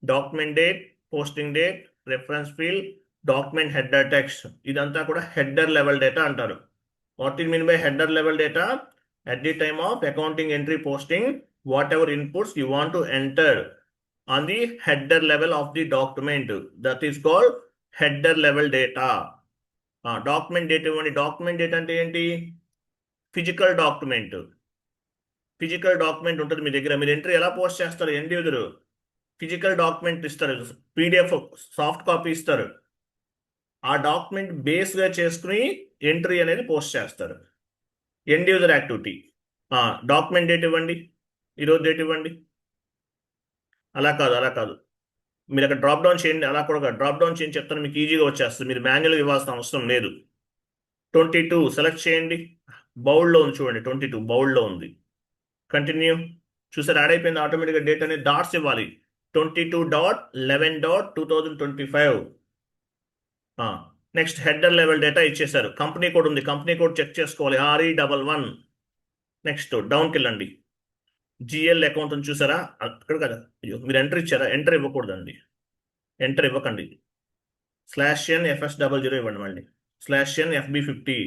document date, posting date, reference field, document header text. Idantha kuda header level data antaru. What it mean by header level data? At the time of accounting entry posting, whatever inputs you want to enter on the header level of the document, that is called header level data. Document date ఇవ్వండి. Document date అంటే ఏంటి? Physical document. Physical document ఉంటుంది మీ దగ్గర, మీరు entry ఎలా post చేస్తారు? End user physical document ఇస్తారు, PDF soft copy ఇస్తారు. ఆ డాక్యుమెంట్ బేస్గా చేసుకుని ఎంట్రీ అనేది పోస్ట్ చేస్తారు. End user activity. Document date ఇవ్వండి, ఈరోజు డేట్ ఇవ్వండి. అలా కాదు మీరు అక్కడ డ్రాప్ డౌన్ చేయండి. అలా కూడా డ్రాప్ డౌన్ చేయండి చెప్తాను, మీకు ఈజీగా వచ్చేస్తుంది. మీరు మాన్యువల్గా ఇవ్వాల్సిన అవసరం లేదు. 22 సెలెక్ట్ చేయండి. బౌల్డ్లో ఉంది చూడండి, 22 బౌల్డ్లో ఉంది. కంటిన్యూ. చూసారు, యాడ్ అయిపోయింది ఆటోమేటిక్గా. డేట్ అనేది డాట్స్ ఇవ్వాలి. 22.11.2025. నెక్స్ట్ హెడర్ లెవెల్ డేటా ఇచ్చేసారు. కంపెనీ కోడ్ ఉంది, కంపెనీ కోడ్ చెక్ చేసుకోవాలి, RE11. నెక్స్ట్ డౌన్కి వెళ్ళండి. జిఎల్ అకౌంట్ ఉంది చూసారా, అక్కడ కదా. అయ్యో, మీరు ఎంటర్ ఇచ్చారా? ఎంటర్ ఇవ్వకూడదండి, ఎంటర్ ఇవ్వకండి. /n FS00 ఇవ్వండి మళ్ళీ. /n FB50.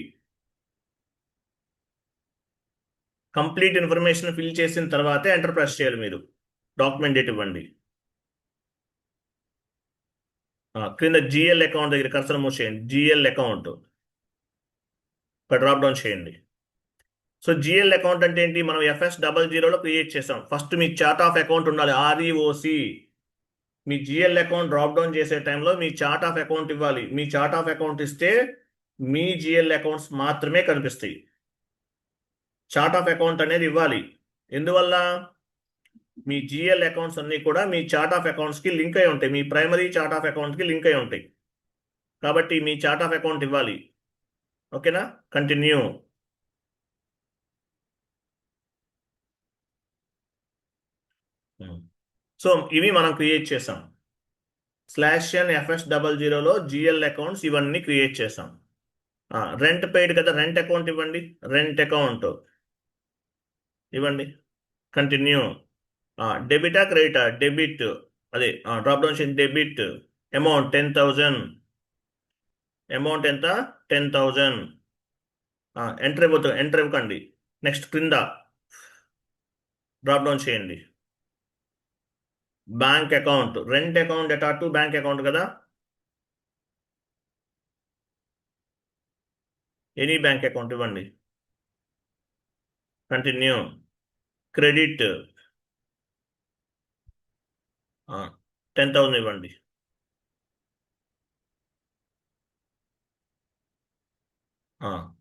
Complete information fill చేసిన తర్వాతే ఎంటర్ ప్రెస్ చేయాలి మీరు. డాక్యుమెంట్ డేట్ ఇవ్వండి. క్రింద జిఎల్ అకౌంట్ దగ్గర కర్సర్ మూవ్ చేయండి. జిఎల్ అకౌంట్ డ్రాప్ డౌన్ చేయండి. సో జిఎల్ అకౌంట్ అంటే ఏంటి? మనం FS00లో క్రియేట్ చేసాం. First me chart of account ఉండాలి, REOC. మీ జిఎల్ అకౌంట్ డ్రాప్ డౌన్ చేసే టైంలో మీ చార్ట్ ఆఫ్ అకౌంట్ ఇవ్వాలి. మీ చార్ట్ ఆఫ్ అకౌంట్ ఇస్తే మీ జిఎల్ అకౌంట్స్ మాత్రమే కనిపిస్తాయి. చార్ట్ ఆఫ్ అకౌంట్ అనేది ఇవ్వాలి. ఎందువల్ల? మీ జిఎల్ అకౌంట్స్ అన్నీ కూడా మీ చార్ట్ ఆఫ్ అకౌంట్స్కి లింక్ అయి ఉంటాయి, మీ ప్రైమరీ చార్ట్ ఆఫ్ అకౌంట్కి లింక్ అయి ఉంటాయి. కాబట్టి మీ చార్ట్ ఆఫ్ అకౌంట్ ఇవ్వాలి. ఓకేనా? కంటిన్యూ. సో ఇవి మనం క్రియేట్ చేసాం. /n FS00లో జిఎల్ అకౌంట్స్ ఇవన్నీ క్రియేట్ చేసాం. రెంట్ పెయిడ్ కదా, రెంట్ అకౌంట్ ఇవ్వండి. రెంట్ అకౌంట్ ఇవ్వండి. కంటిన్యూ. డెబిటా క్రెడిటా? డెబిట్. అదే డ్రాప్ డౌన్ చేయండి. Debit amount 10,000. అమౌంట్ ఎంత? 10,000. ఎంటర్ ఇవ్వకండి. నెక్స్ట్ క్రింద డ్రాప్ డౌన్ చేయండి. Bank account, rent account to bank account కదా. ఎనీ బ్యాంక్ అకౌంట్ ఇవ్వండి. కంటిన్యూ. క్రెడిట్ 10,000 ఇవ్వండి.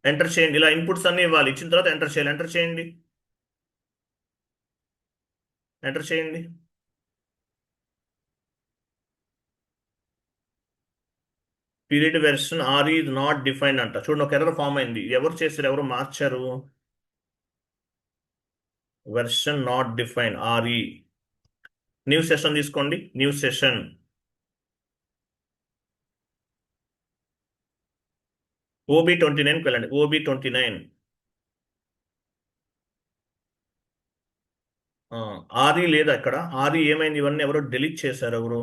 ఎంటర్ చేయండి. ఇలా ఇన్పుట్స్ అన్ని ఇవ్వాలి. ఇచ్చిన తర్వాత ఎంటర్ చేయాలి. ఎంటర్ చేయండి. ఎంటర్ చేయండి. Period version RE is not defined అంట. చూడండి, ఒక ఎర్రర్ ఫామ్ అయింది. ఎవరు చేశారు? ఎవరు మార్చారు? Version not define RE. New session తీసుకోండి. New session. OB29కి వెళ్ళండి. OB29. RE లేదా ఇక్కడ? RE ఏమైంది? ఇవన్నీ ఎవరో డిలీట్ చేశారు. ఎవరు?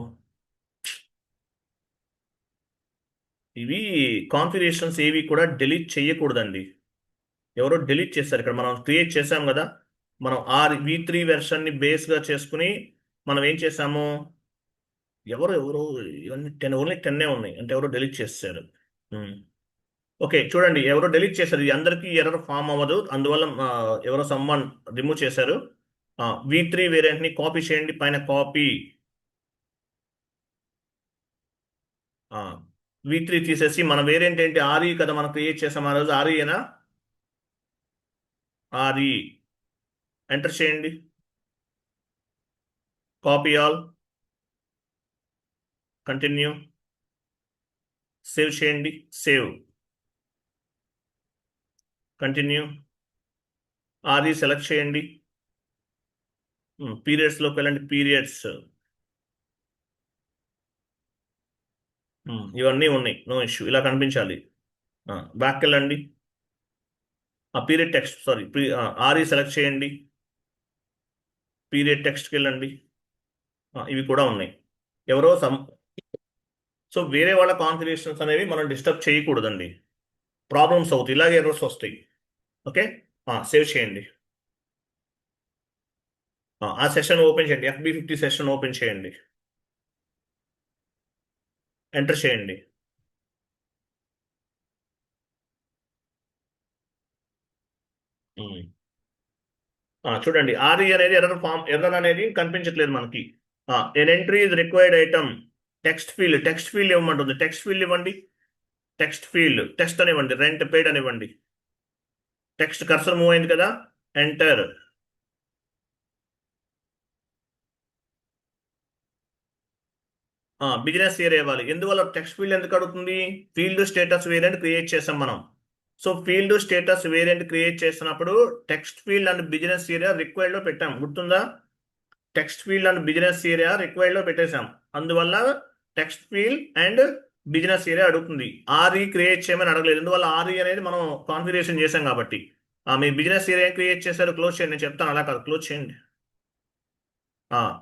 ఇవి కాన్ఫిగరేషన్స్ ఏవి కూడా డిలీట్ చేయకూడదండి. ఎవరో డిలీట్ చేశారు. ఇక్కడ మనం క్రియేట్ చేసాం కదా, మనం V3 వెర్షన్ని బేస్గా చేసుకుని మనం ఏం చేసాము? ఎవరు ఇవన్నీ 10, ఓన్లీ 10 ఉన్నాయి అంటే ఎవరో డిలీట్ చేశారు. ఓకే, చూడండి, ఎవరో డిలీట్ చేశారు. ఇది అందరికీ ఎర్రర్ ఫామ్ అవ్వదు, అందువల్ల ఎవరో సమ్వన్ రిమూవ్ చేశారు. V3 వేరియంట్ని కాపీ చేయండి. పైన కాపీ. V3 తీసేసి మన వేరియంట్ ఏంటి? RE కదా మనం క్రియేట్ చేసాం ఆ రోజు. REనా? RE. ఎంటర్ చేయండి. Copy all. కంటిన్యూ. సేవ్ చేయండి. సేవ్. కంటిన్యూ. RE సెలెక్ట్ చేయండి. పీరియడ్స్లోకి వెళ్ళండి. పీరియడ్స్ ఇవన్నీ ఉన్నాయి, నో ఇష్యూ. ఇలా కనిపించాలి. బ్యాక్ వెళ్ళండి. Period text, sorry, RE select చేయండి. పీరియడ్ టెక్స్ట్కి వెళ్ళండి. ఇవి కూడా ఉన్నాయి. ఎవరో సో వేరే వాళ్ళ కాన్ఫిగరేషన్స్ అనేవి మనం డిస్టర్బ్ చేయకూడదండి, ప్రాబ్లమ్స్ అవుతాయి, ఇలాగే ఎర్రర్స్ వస్తాయి. ఓకే, సేవ్ చేయండి. ఆ సెషన్ ఓపెన్ చేయండి. FB50 సెషన్ ఓపెన్ చేయండి. ఎంటర్ చేయండి. చూడండి, RE అనేది ఎర్రర్ అనేది కనిపించట్లేదు మనకి. An entry is required item. Text field ఇవ్వమంటుంది. టెక్స్ట్ ఫీల్డ్ ఇవ్వండి. టెక్స్ట్ ఫీల్డ్ టెక్స్ట్ అనివ్వండి. రెంట్ పెయిడ్ అనివ్వండి. టెక్స్ట్ కర్సర్ మూవ్ అయింది కదా, ఎంటర్. బిజినెస్ ఏరియా ఇవ్వాలి. ఎందువల్ల టెక్స్ట్ ఫీల్డ్ ఎందుకు అడుగుతుంది? ఫీల్డ్ స్టేటస్ వేరియంట్ క్రియేట్ చేసాం మనం. So field status variant create చేసినప్పుడు text field and business area required లో పెట్టాం, గుర్తుందా? Text field and business area required లో పెట్టేశాం. అందువల్ల text field and business area అడుగుతుంది. ఆర్ఈ క్రియేట్ చేయమని అడగలేదు, ఎందువల్ల ఆర్ఈ అనేది మనం కాన్ఫిగరేషన్ చేశాం కాబట్టి. మీ బిజినెస్ ఏరియా క్రియేట్ చేశారు, క్లోజ్ చేయండి. నేను చెప్తాను, అలా కాదు, క్లోజ్ చేయండి.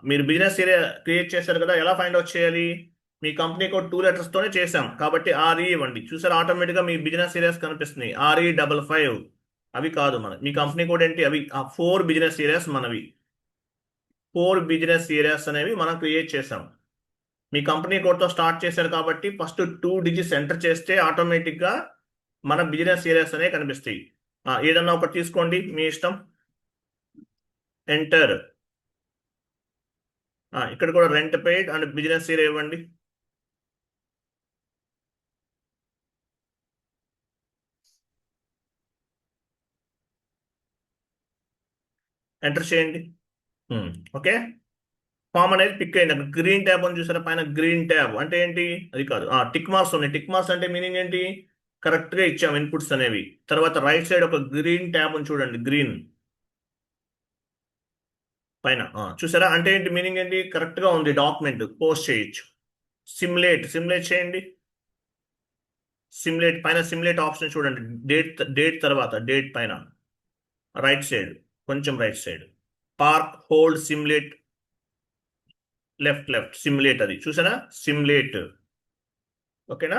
మీరు బిజినెస్ ఏరియా క్రియేట్ చేశారు కదా, ఎలా ఫైండ్ అవుట్ చేయాలి? మీ కంపెనీ కోడ్ 2 letters తోనే చేసాం కాబట్టి ఆర్ఈ ఇవ్వండి. చూసారు, ఆటోమేటిక్గా మీ బిజినెస్ ఏరియాస్ కనిపిస్తున్నాయి. RE55 అవి కాదు మన మీ కంపెనీ కోడ్ ఏంటి? అవి 4 బిజినెస్ ఏరియాస్ మనవి. 4 బిజినెస్ ఏరియాస్ అనేవి మనం క్రియేట్ చేసాం. మీ కంపెనీ కోడ్తో స్టార్ట్ చేశారు కాబట్టి ఫస్ట్ 2 digits ఎంటర్ చేస్తే ఆటోమేటిక్గా మన బిజినెస్ ఏరియాస్ అనేవి కనిపిస్తాయి. ఏదన్నా ఒకటి తీసుకోండి, మీ ఇష్టం. ఎంటర్. ఇక్కడ కూడా rent paid and business area ఇవ్వండి. ఎంటర్ చేయండి. ఓకే, ఫామ్ అనేది పిక్ అయింది. అక్కడ గ్రీన్ ట్యాబ్ అని చూసారా, పైన గ్రీన్ ట్యాబ్ అంటే ఏంటి? అది కాదు, టిక్ మార్క్స్ ఉన్నాయి. టిక్ మార్క్స్ అంటే మీనింగ్ ఏంటి? కరెక్ట్ గా ఇచ్చాం ఇన్పుట్స్ అనేవి. తర్వాత రైట్ సైడ్ ఒక గ్రీన్ ట్యాబ్ అని చూడండి, గ్రీన్ పైన చూసారా, అంటే ఏంటి? మీనింగ్ ఏంటి? కరెక్ట్ గా ఉంది, డాక్యుమెంట్ పోస్ట్ చేయొచ్చు. సిమ్యులేట్ చేయండి. సిమ్యులేట్ పైన సిమ్యులేట్ ఆప్షన్ చూడండి, డేట్ తర్వాత డేట్ పైన రైట్ సైడ్, కొంచెం right side, park hold simulate, left simulate, అది చూసారా, సిమ్యులేట్. ఓకేనా,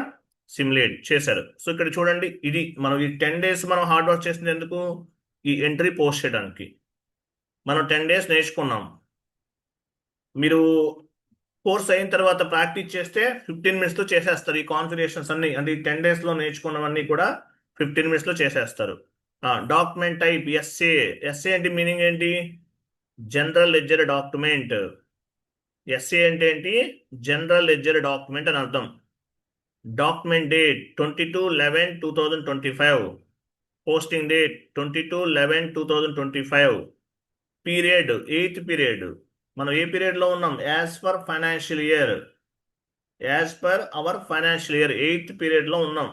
సిమ్యులేట్ చేశారు. సో ఇక్కడ చూడండి, ఇది మనం ఈ 10 days మనం హార్డ్ వర్క్ చేసింది ఎందుకు? ఈ ఎంట్రీ పోస్ట్ చేయడానికి. మనం 10 days నేర్చుకున్నాం. మీరు కోర్స్ అయిన తర్వాత ప్రాక్టీస్ చేస్తే 15 minutes లో చేసేస్తారు. ఈ కాన్ఫిగరేషన్స్ అన్ని, అంటే ఈ 10 days లో నేర్చుకున్నవన్నీ కూడా 15 minutes లో చేసేస్తారు. డాక్యుమెంట్ టైప్ ఎస్ఏ అంటే మీనింగ్ ఏంటి? General ledger document. ఎస్ఏ అంటే ఏంటి? జనరల్ లెడ్జర్ డాక్యుమెంట్ అని అర్థం. Document date 22/11/2025, posting date 22/11/2025, period 8th period. మనం ఏ పీరియడ్ లో ఉన్నాం? As per hour financial year 8th period లో ఉన్నాం.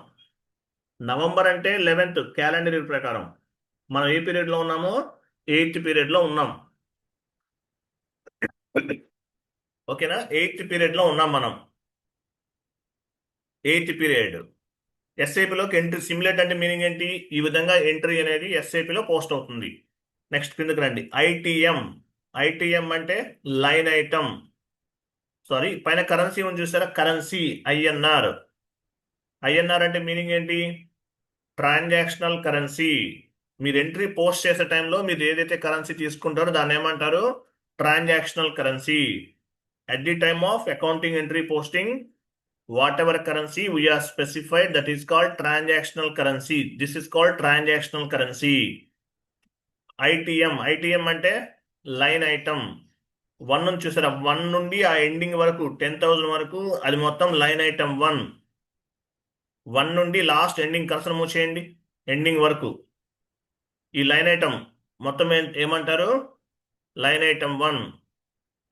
నవంబర్ అంటే 11th క్యాలెండర్ ఇయర్ ప్రకారం. మనం ఏ పీరియడ్ లో ఉన్నామో? 8th పీరియడ్ లో ఉన్నాం. ఓకేనా, 8th పీరియడ్ లో ఉన్నాం మనం. 8th period. ఎస్ఐపిలోకి ఎంట్రీ, సిమ్యులేట్ అంటే మీనింగ్ ఏంటి? ఈ విధంగా ఎంట్రీ అనేది ఎస్ఐపిలో పోస్ట్ అవుతుంది. నెక్స్ట్ కిందకి రండి. ఐటీఎం అంటే లైన్ ఐటమ్. సారీ, పైన కరెన్సీ ఉంది చూసారా, కరెన్సీ ఐఎన్ఆర్ అంటే మీనింగ్ ఏంటి? Transactional currency. మీరు ఎంట్రీ పోస్ట్ చేసే టైంలో మీరు ఏదైతే కరెన్సీ తీసుకుంటారో దాన్ని ఏమంటారు? Transactional currency. At the time of accounting entry posting, whatever currency we are specified, that is called transactional currency. This is called transactional currency. ITM అంటే లైన్ ఐటమ్. 1 నుంచి చూసారా, 1 నుండి ఆ ఎండింగ్ వరకు 10,000 వరకు అది మొత్తం లైన్ ఐటమ్ 1 నుండి లాస్ట్ ఎండింగ్ కర్సర్ మూవ్ చేయండి, ఎండింగ్ వరకు ఈ లైన్ ఐటమ్ మొత్తం ఏమంటారు? Line item 1.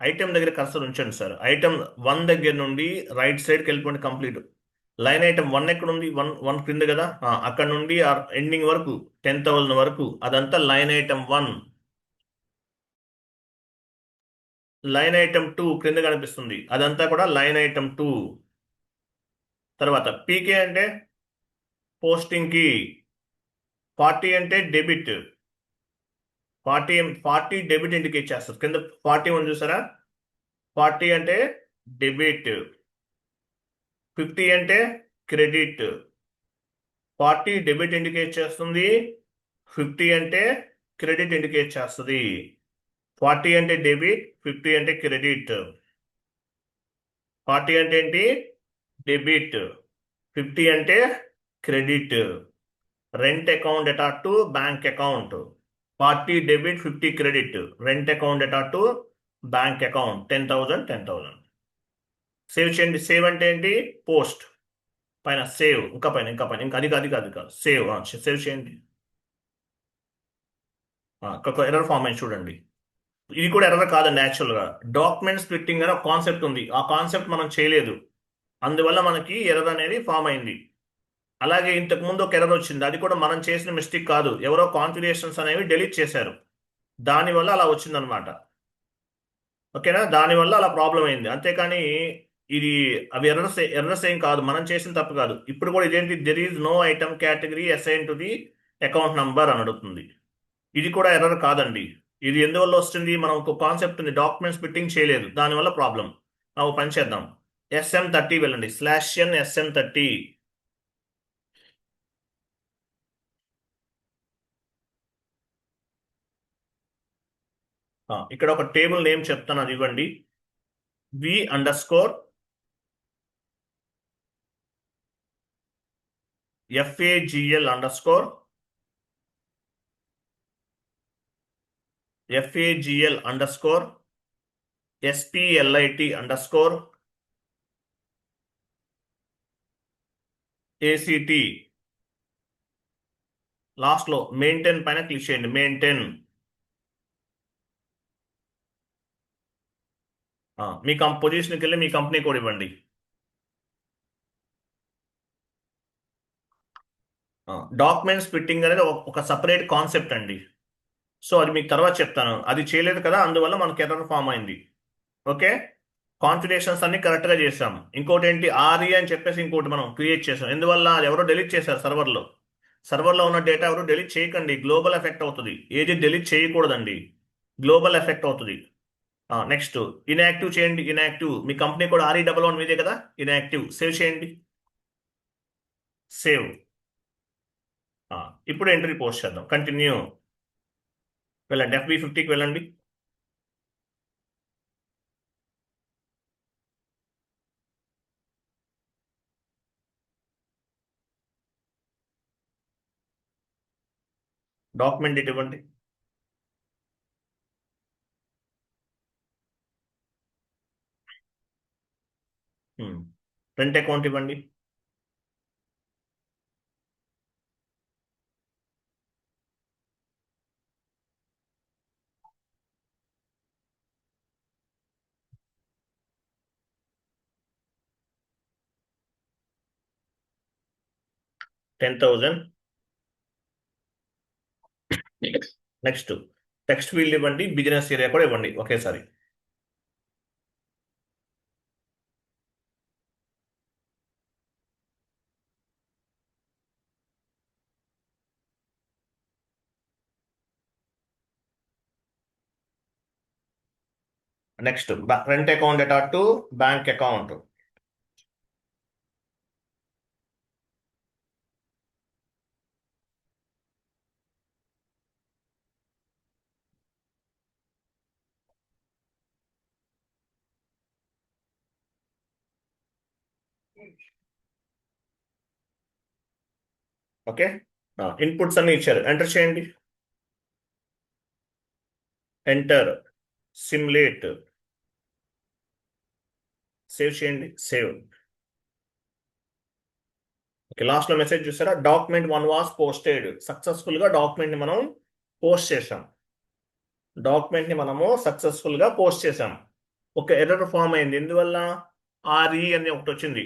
ఐటమ్ దగ్గర కర్సర్ ఉంచండి సార్. ఐటమ్ 1 దగ్గర నుండి రైట్ సైడ్కి వెళ్ళిపోండి కంప్లీట్. లైన్ ఐటమ్ 1 ఎక్కడ ఉంది? 1 క్రింద కదా, అక్కడ నుండి ఎండింగ్ వరకు 10,000 వరకు అదంతా లైన్ ఐటమ్ 1. లైన్ ఐటమ్ 2 క్రింద కనిపిస్తుంది, అదంతా కూడా లైన్ ఐటమ్ 2. తర్వాత పీకే అంటే పోస్టింగ్ కి, 40 అంటే డెబిట్. 40 డెబిట్ ఇండికేట్ చేస్తారు. కింద 41 చూసారా, 40 అంటే డెబిట్, 50 అంటే క్రెడిట్. 40 డెబిట్ ఇండికేట్ చేస్తుంది, 50 అంటే క్రెడిట్ ఇండికేట్ చేస్తుంది. 40 అంటే డెబిట్, 50 అంటే క్రెడిట్. 40 అంటే ఏంటి? డెబిట్, 50 అంటే credit. Rent account attach to bank account. 40 debit, 50 credit. Rent account attach to bank account. 10,000. Save చేయండి. సేవ్ అంటే ఏంటి? పోస్ట్. పైన సేవ్, ఇంకా పైన ఇంకా అది కాదు, సేవ్ చేయండి. ఒక ఎర్రర్ ఫామ్ అయింది చూడండి. ఇది కూడా ఎర్రర్ కాదండి, యాక్చువల్గా డాక్యుమెంట్ స్ప్లిట్టింగ్ అనే ఒక కాన్సెప్ట్ ఉంది, ఆ కాన్సెప్ట్ మనం చేయలేదు, అందువల్ల మనకి ఎర్రర్ అనేది ఫామ్ అయింది. అలాగే ఇంతకు ముందు ఒక ఎర్రర్ వచ్చింది, అది కూడా మనం చేసిన మిస్టేక్ కాదు, ఎవరో కాన్ఫిగరేషన్స్ అనేవి డిలీట్ చేశారు, దానివల్ల అలా వచ్చిందనమాట. ఓకేనా, దానివల్ల అలా ప్రాబ్లం అయింది, అంతేకాని ఇది అవి ఎర్రర్స్ ఏం కాదు, మనం చేసిన తప్పు కాదు. ఇప్పుడు కూడా ఇదేంటి, there is no item category assign to the account number అని అడుగుతుంది. ఇది కూడా ఎర్రర్ కాదండి. ఇది ఎందువల్ల వస్తుంది, మనం ఒక కాన్సెప్ట్ ఉంది, డాక్యుమెంట్స్ ఫిట్టింగ్ చేయలేదు, దానివల్ల ప్రాబ్లం. ఒక పని చేద్దాం, SM30 వెళ్ళండి, /n SM30. ఇక్కడ ఒక టేబుల్ నేమ్ చెప్తాను, అది ఇవ్వండి. V_FAGL_FAGL_F SPLIT_ACT. లాస్ట్ లో మెయింటైన్ పైన క్లిక్ చేయండి, మెయింటైన్. మీ పొజిషన్కి వెళ్ళి మీ కంపెనీ కోడ్ ఇవ్వండి. డాక్యుమెంట్స్ ఫిట్టింగ్ అనేది ఒక సపరేట్ కాన్సెప్ట్ అండి, సో అది మీకు తర్వాత చెప్తాను. అది చేయలేదు కదా, అందువల్ల మనకి ఎర్రర్ ఫామ్ అయింది. ఓకే, కాన్ఫిగరేషన్స్ అన్ని కరెక్ట్గా చేసాం. ఇంకోటి ఏంటి, RE అని చెప్పేసి ఇంకోటి మనం క్రియేట్ చేసాం, ఎందువల్ల అది ఎవరో డెలీట్ చేశారు సర్వర్లో. సర్వర్లో ఉన్న డేటా ఎవరు డెలీట్ చేయకండి, గ్లోబల్ ఎఫెక్ట్ అవుతుంది, ఏది డెలీట్ చేయకూడదండి, గ్లోబల్ ఎఫెక్ట్ అవుతుంది. నెక్స్ట్ ఇన్యాక్టివ్ చేయండి, ఇన్యాక్టివ్. మీ కంపెనీ కూడా RE11 మీదే కదా, ఇన్యాక్టివ్. సేవ్ చేయండి, సేవ్. ఇప్పుడు ఎంట్రీ పోస్ట్ చేద్దాం, కంటిన్యూ. వెళ్ళండి, FB50కి వెళ్ళండి. డాక్యుమెంట్ డేట్ ఇవ్వండి. రెంట్ అకౌంట్ ఇవ్వండి. $10,000. నెక్స్ట్ టెక్స్ట్ ఫీల్డ్ ఇవ్వండి, బిజినెస్ ఏరియా కూడా ఇవ్వండి ఒకేసారి. Next rent account data to bank account. Okay, inputs అన్ని ఇచ్చారు, ఎంటర్ చేయండి. ఎంటర్, సిమ్యులేట్, సేవ్ చేయండి, సేవ్. ఓకే, లాస్ట్ లో మెసేజ్ చూసారా, డాక్యుమెంట్ 1 వాస్ పోస్టెడ్. సక్సెస్ఫుల్ గా డాక్యుమెంట్ ని మనం పోస్ట్ చేసాం, డాక్యుమెంట్ ని మనము సక్సెస్ఫుల్ గా పోస్ట్ చేసాం. ఒక ఎర్రర్ ఫామ్ అయింది, ఎందువల్ల, RE అని ఒకటి వచ్చింది,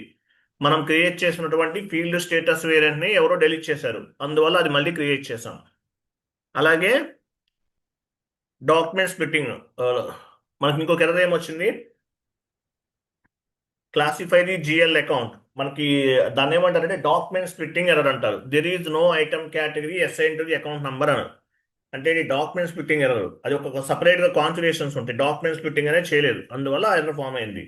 మనం క్రియేట్ చేసినటువంటి ఫీల్డ్ స్టేటస్ వేరియెంట్ ని ఎవరో డెలీట్ చేశారు, అందువల్ల అది మళ్ళీ క్రియేట్ చేసాం. అలాగే డాక్యుమెంట్ స్ప్లిట్టింగ్, మనకి ఇంకొక ఎర్రర్ ఏమొచ్చింది, క్లాసిఫై ది GL అకౌంట్. మనకి దాన్ని ఏమంటారంటే డాక్యుమెంట్ స్ప్లిట్టింగ్ ఎర్రర్ అంటారు. There is no item category assign to the account number అని. అంటే ఇది డాక్యుమెంట్ స్ప్లిట్టింగ్ ఎర్రర్, అది ఒక సపరేట్ గా కాన్ఫిగరేషన్స్ ఉంటాయి, డాక్యుమెంట్ స్ప్లిట్టింగ్ అనేది చేయలేదు, అందువల్ల ఎర్రర్ ఫామ్ అయింది.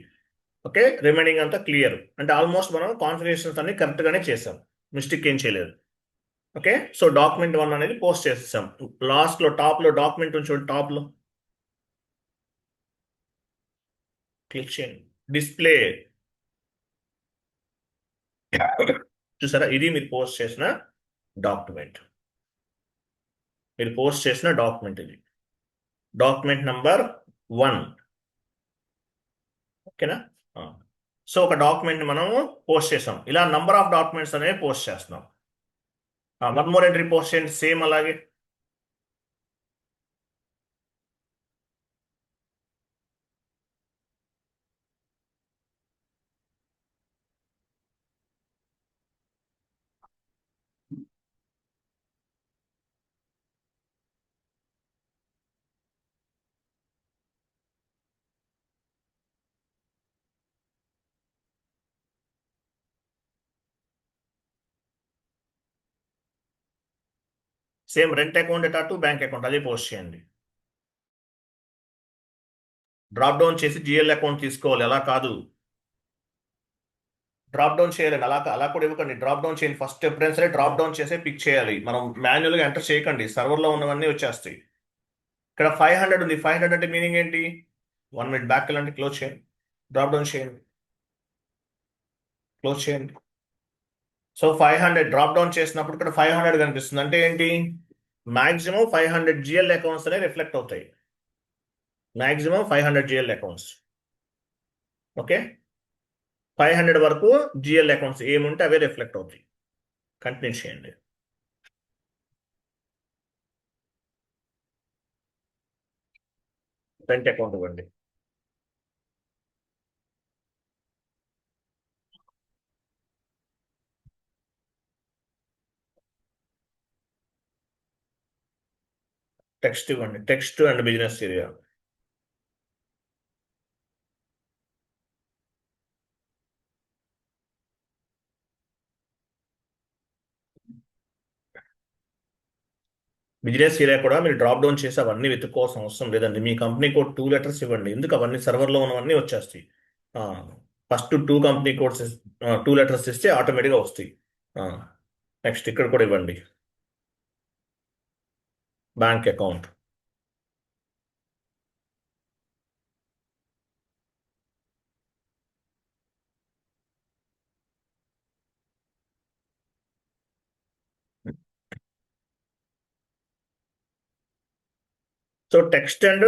ఓకే, రిమైనింగ్ అంతా క్లియర్, అంటే ఆల్మోస్ట్ మనం కాన్ఫిగరేషన్స్ అన్ని కరెక్ట్ గానే చేసాం, మిస్టేక్ ఏం చేయలేదు. ఓకే, సో డాక్యుమెంట్ 1 అనేది పోస్ట్ చేసేసాం. లాస్ట్ లో టాప్ లో డాక్యుమెంట్ చూడండి, టాప్ లో క్లిక్ చేయండి, డిస్ప్లే. చూసారా, ఇది మీరు పోస్ట్ చేసిన డాక్యుమెంట్, మీరు పోస్ట్ చేసిన డాక్యుమెంట్, ఇది డాక్యుమెంట్ నంబర్ 1. ఓకేనా, సో ఒక డాక్యుమెంట్ మనము పోస్ట్ చేసాం, ఇలా నంబర్ ఆఫ్ డాక్యుమెంట్స్ అనేవి పోస్ట్ చేస్తున్నాం. 1 మోర్ ఎంట్రీ పోస్ట్ చేయండి, సేమ్ అలాగే. Same rent account data to bank account అదే పోస్ట్ చేయండి. డ్రాప్ డౌన్ చేసి జిఎల్ అకౌంట్ తీసుకోవాలి, అలా కాదు. డ్రాప్ డౌన్ చేయాలండి, అలా కూడా ఇవ్వకండి. డ్రాప్ డౌన్ చేయండి, ఫస్ట్ ఎప్పుడైనా సరే డ్రాప్ డౌన్ చేసే పిక్ చేయాలి. మనం మాన్యువల్గా ఎంటర్ చేయకండి, సర్వర్లో ఉన్నవన్నీ వచ్చేస్తాయి. ఇక్కడ 500 ఉంది. 500 అంటే మీనింగ్ ఏంటి? 1 మినిట్ బ్యాక్ వెళ్ళండి, క్లోజ్ చేయండి, డ్రాప్ డౌన్ చేయండి, క్లోజ్ చేయండి. సో 500 డ్రాప్ డౌన్ చేసినప్పుడు ఇక్కడ 500 కనిపిస్తుంది అంటే ఏంటి? మాక్సిమం 500 జిఎల్ అకౌంట్స్ అనేవి రిఫ్లెక్ట్ అవుతాయి. Maximum 500 GL accounts. ఓకే, 500 వరకు జిఎల్ అకౌంట్స్ ఏముంటే అవే రిఫ్లెక్ట్ అవుతాయి. కంటిన్యూ చేయండి. రెంట్ అకౌంట్ ఇవ్వండి. టెక్స్ట్ ఇవ్వండి, text and business area. Business area కూడా మీరు డ్రాప్ డౌన్ చేసి అవన్నీ వెతుక్కోవాల్సిన అవసరం లేదండి. మీ కంపెనీ కోడ్ 2 లెటర్స్ ఇవ్వండి, ఎందుకు అవన్నీ సర్వర్లో ఉన్నవన్నీ వచ్చేస్తాయి. ఫస్ట్ 2 కంపెనీ కోడ్స్ 2 లెటర్స్ ఇస్తే ఆటోమేటిక్గా వస్తాయి. నెక్స్ట్ ఇక్కడ కూడా ఇవ్వండి, bank account. So text and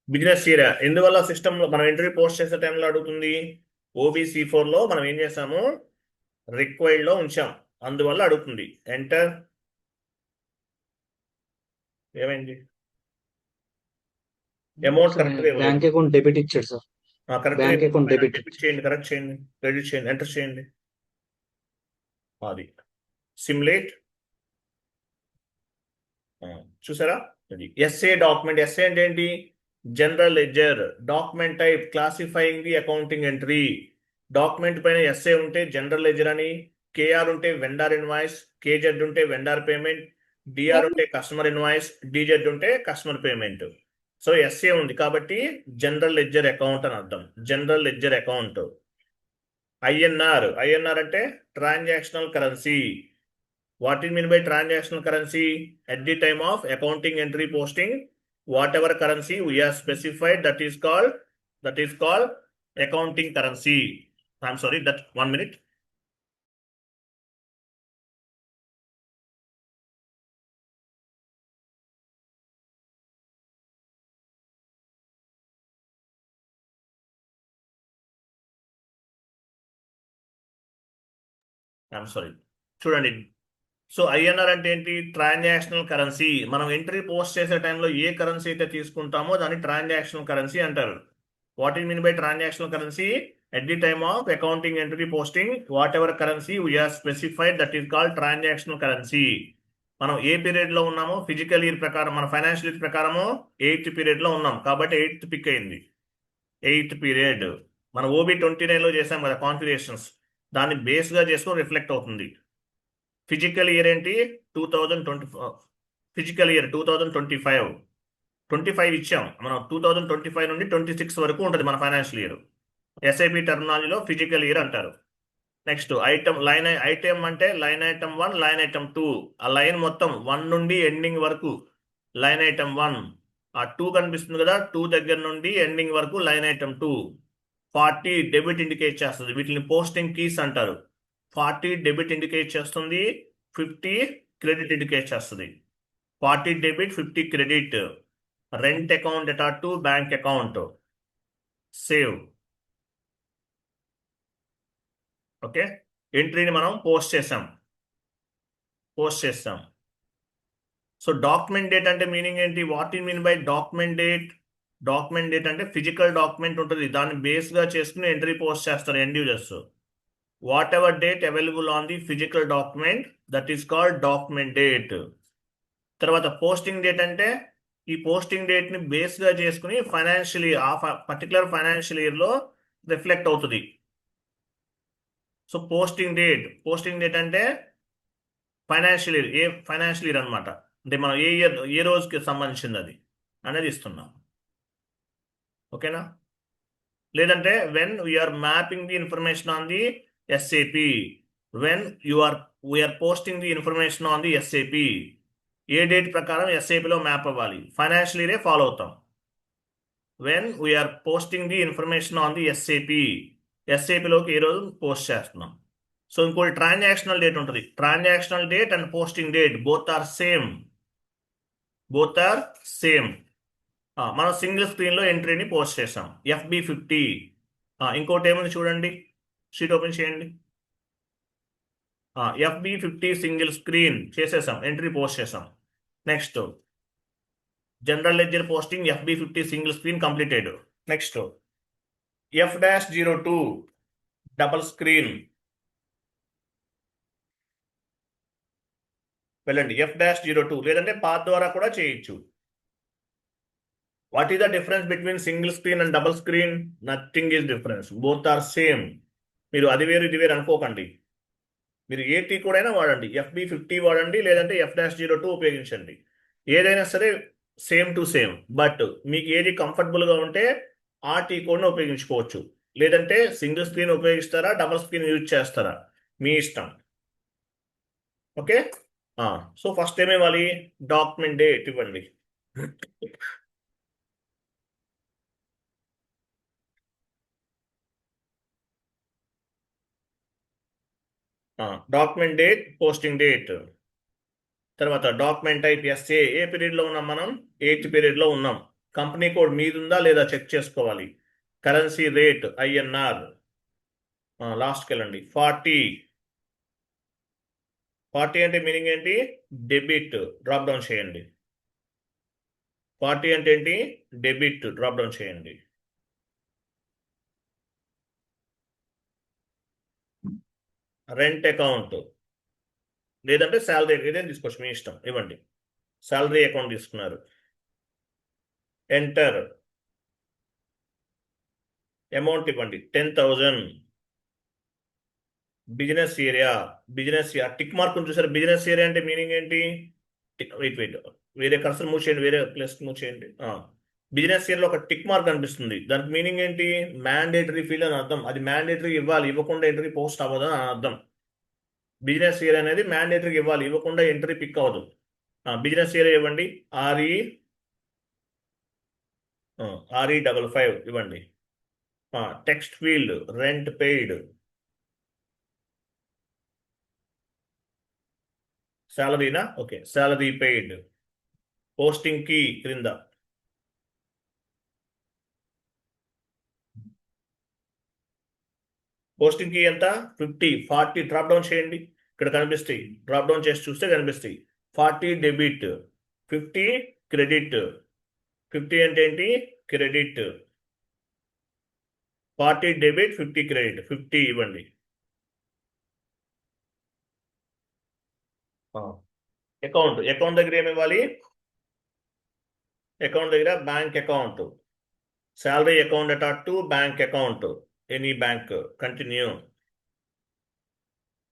business area ఎందువల్ల సిస్టంలో మనం ఎంట్రీ పోస్ట్ చేసే టైంలో అడుగుతుంది? OBC4లో మనం ఏం చేసాము, రిక్వైర్డ్లో ఉంచాం, అందువల్ల అడుగుతుంది. ఎంటర్. ఏమైంది? అమౌంట్ కరెక్ట్గా ఇవ్వలేదు. బ్యాంక్ అకౌంట్ డెబిట్ ఇచ్చాడు sir. Correct bank account debit చేయండి, కరెక్ట్ చేయండి, క్రెడిట్ చేయండి, ఎంటర్ చేయండి. అది సిమ్యులేట్. చూసారా? ఇది ఎస్ఏ డాక్యుమెంట్. ఎస్ఏ అంటే ఏంటి? General ledger. Document type classifying the accounting entry. Document పైన ఎస్ఏ ఉంటే జనరల్ లెడ్జర్ అని, కేఆర్ ఉంటే వెండార్ ఇన్వాయిస్, కేజెడ్ ఉంటే వెండార్ పేమెంట్, డిఆర్ ఉంటే కస్టమర్ ఇన్వాయిస్, డిజెడ్ ఉంటే కస్టమర్ పేమెంట్. సో ఎస్ఏ ఉంది కాబట్టి జనరల్ లెడ్జర్ అకౌంట్ అని అర్థం. General ledger account. INR. INR అంటే transactional currency. What is mean by transactional currency? At the time of accounting entry posting, whatever currency we have specified, that is called accounting currency. I'm sorry, that 1 minute. I'm sorry. చూడండి, so INR అంటే ఏంటి? Transactional currency. మనం entry post చేసే టైంలో ఏ currency అయితే తీసుకుంటామో దాన్ని ట్రాన్సాక్షనల్ కరెన్సీ అంటారు. What is mean by transactional currency? At the time of accounting entry posting, whatever currency we are specified, that is called transactional currency. మనం ఏ పీరియడ్ లో ఉన్నామో ఫిజికల్ ఇయర్ ప్రకారం, మన ఫైనాన్షియల్ ఇయర్ ప్రకారము 8th పీరియడ్ లో ఉన్నాం కాబట్టి 8th పిక్ అయింది. 8th పీరియడ్ మనం OB29లో చేసాం కదా కాన్ఫిగరేషన్స్, దాన్ని బేస్ గా చేసుకొని రిఫ్లెక్ట్ అవుతుంది. ఫిజికల్ ఇయర్ ఏంటి? 2020. Physical year 2025. 25 ఇచ్చాం మనం. 2025 నుండి 26 వరకు ఉంటుంది మన ఫైనాన్షియల్ ఇయర్. SAP టర్మినాలజీలో ఫిజికల్ ఇయర్ అంటారు. Next item line. ఐటమ్ అంటే లైన్ ఐటమ్ 1, లైన్ ఐటమ్ 2. ఆ లైన్ మొత్తం 1 నుండి ఎండింగ్ వరకు లైన్ ఐటమ్ 1. ఆ 2 కనిపిస్తుంది కదా, 2 దగ్గర నుండి ఎండింగ్ వరకు లైన్ ఐటమ్ 2. 40 డెబిట్ ఇండికేట్ చేస్తుంది. వీటిని పోస్టింగ్ కీస్ అంటారు. 40 డెబిట్ ఇండికేట్ చేస్తుంది, 50 క్రెడిట్ ఇండికేట్ చేస్తుంది. 40 debit, 50 credit. Rent account data to bank account. Save. Okay, ఎంట్రీని మనం పోస్ట్ చేసాం. సో డాక్యుమెంట్ డేట్ అంటే మీనింగ్ ఏంటి? What you mean by document date? Document date అంటే ఫిజికల్ డాక్యుమెంట్ ఉంటుంది, దాన్ని బేస్ గా చేసుకుని ఎంట్రీ పోస్ట్ చేస్తారు end users. Whatever date available on the physical document, that is called document date. తర్వాత posting date అంటే ఈ పోస్టింగ్ డేట్ ని బేస్ గా చేసుకుని ఫైనాన్షియల్ ఇయర్, ఆ పర్టికులర్ ఫైనాన్షియల్ ఇయర్ లో రిఫ్లెక్ట్ అవుతుంది. సో పోస్టింగ్ డేట్ అంటే ఫైనాన్షియల్ ఇయర్, ఏ ఫైనాన్షియల్ ఇయర్ అనమాట. అంటే మనం ఏ ఇయర్ ఏ రోజుకి సంబంధించింది అది అనేది ఇస్తున్నాం. ఓకేనా? లేదంటే when we are mapping the information on the SAP, when we are posting the information on the SAP, ఏ డేట్ ప్రకారం ఎస్ఏపిలో మ్యాప్ అవ్వాలి, ఫైనాన్షియల్ ఇయరే ఫాలో అవుతాం. When we are posting the information on the SAP, ఎస్ఏపిలోకి ఏ రోజు పోస్ట్ చేస్తున్నాం. సో ఇంకోటి ట్రాన్సాక్షనల్ డేట్ ఉంటుంది. Transactional date and posting date both are same. మనం సింగిల్ స్క్రీన్లో ఎంట్రీని పోస్ట్ చేసాం, FB50. ఇంకోటి ఏముంది చూడండి, షీట్ ఓపెన్ చేయండి. FB50 సింగిల్ స్క్రీన్ చేసేసాం, ఎంట్రీ పోస్ట్ చేసాం. Next general ledger posting FB50 single screen completed. Next F-02 double screen, వెళ్ళండి F-02, లేదంటే పాత్ ద్వారా కూడా చేయొచ్చు. What is the difference between single screen and double screen? Nothing is difference, both are same. మీరు అది వేరు ఇది వేరు అనుకోకండి. మీరు ఏ టీ కోడ్ అయినా వాడండి, FB50 వాడండి, లేదంటే F-02 ఉపయోగించండి. ఏదైనా సరే సేమ్ టు సేమ్. బట్ మీకు ఏది కంఫర్టబుల్గా ఉంటే ఆ టీ కోడ్ని ఉపయోగించుకోవచ్చు. లేదంటే సింగిల్ స్క్రీన్ ఉపయోగిస్తారా, డబుల్ స్క్రీన్ యూజ్ చేస్తారా, మీ ఇష్టం. ఓకే. సో ఫస్ట్ ఏమి ఇవ్వాలి? డాక్యుమెంట్ డేట్ ఇవ్వండి. Document date, posting date. తర్వాత డాక్యుమెంట్ టైప్ ఎస్ఏ. ఏ పీరియడ్లో ఉన్నాం మనం? 8th పీరియడ్లో ఉన్నాం. కంపెనీ కోడ్ మీది ఉందా లేదా చెక్ చేసుకోవాలి. Currency rate INR. లాస్ట్కి వెళ్ళండి. 40 అంటే మీనింగ్ ఏంటి? డెబిట్. డ్రాప్ డౌన్ చేయండి. 40 అంటే ఏంటి? డెబిట్. డ్రాప్ డౌన్ చేయండి. రెంట్ అకౌంట్ లేదంటే శాలరీ, ఏదైనా తీసుకోవచ్చు, మీ ఇష్టం, ఇవ్వండి. శాలరీ అకౌంట్ తీసుకున్నారు. ఎంటర్. అమౌంట్ ఇవ్వండి 10,000. బిజినెస్ ఏరియా, టిక్ మార్క్ చూసారు. బిజినెస్ ఏరియా అంటే మీనింగ్ ఏంటి? వెయిట్ వేరే కర్సర్ మూవ్ చేయండి, వేరే ప్లేస్ మూవ్ చేయండి. బిజినెస్ ఏరియాలో ఒక టిక్ మార్క్ కనిపిస్తుంది. దానికి మీనింగ్ ఏంటి? మ్యాండేటరీ ఫీల్డ్ అని అర్థం. అది మ్యాండేటరీ ఇవ్వాలి, ఇవ్వకుండా ఎంట్రీ పోస్ట్ అవ్వదు అని అర్థం. బిజినెస్ ఏరియా అనేది మ్యాండేటరీ ఇవ్వాలి, ఇవ్వకుండా ఎంట్రీ పిక్ అవ్వదు. బిజినెస్ ఏరియా ఇవ్వండి. RE55 ఇవ్వండి. Text field rent paid. శాలరీనా? Okay, salary paid. పోస్టింగ్ కి క్రింద పోస్టింగ్ కి ఎంత? 50. 40 డ్రాప్ డౌన్ చేయండి, ఇక్కడ కనిపిస్తాయి. డ్రాప్ డౌన్ చేసి చూస్తే కనిపిస్తాయి. 40 డెబిట్, 50 క్రెడిట్. 50 అంటే ఏంటి? క్రెడిట్. 40 debit, 50 credit. 50 ఇవ్వండి. అకౌంట్ దగ్గర ఏమి ఇవ్వాలి? అకౌంట్ దగ్గర bank account. Salary account to bank account, any bank. Continue.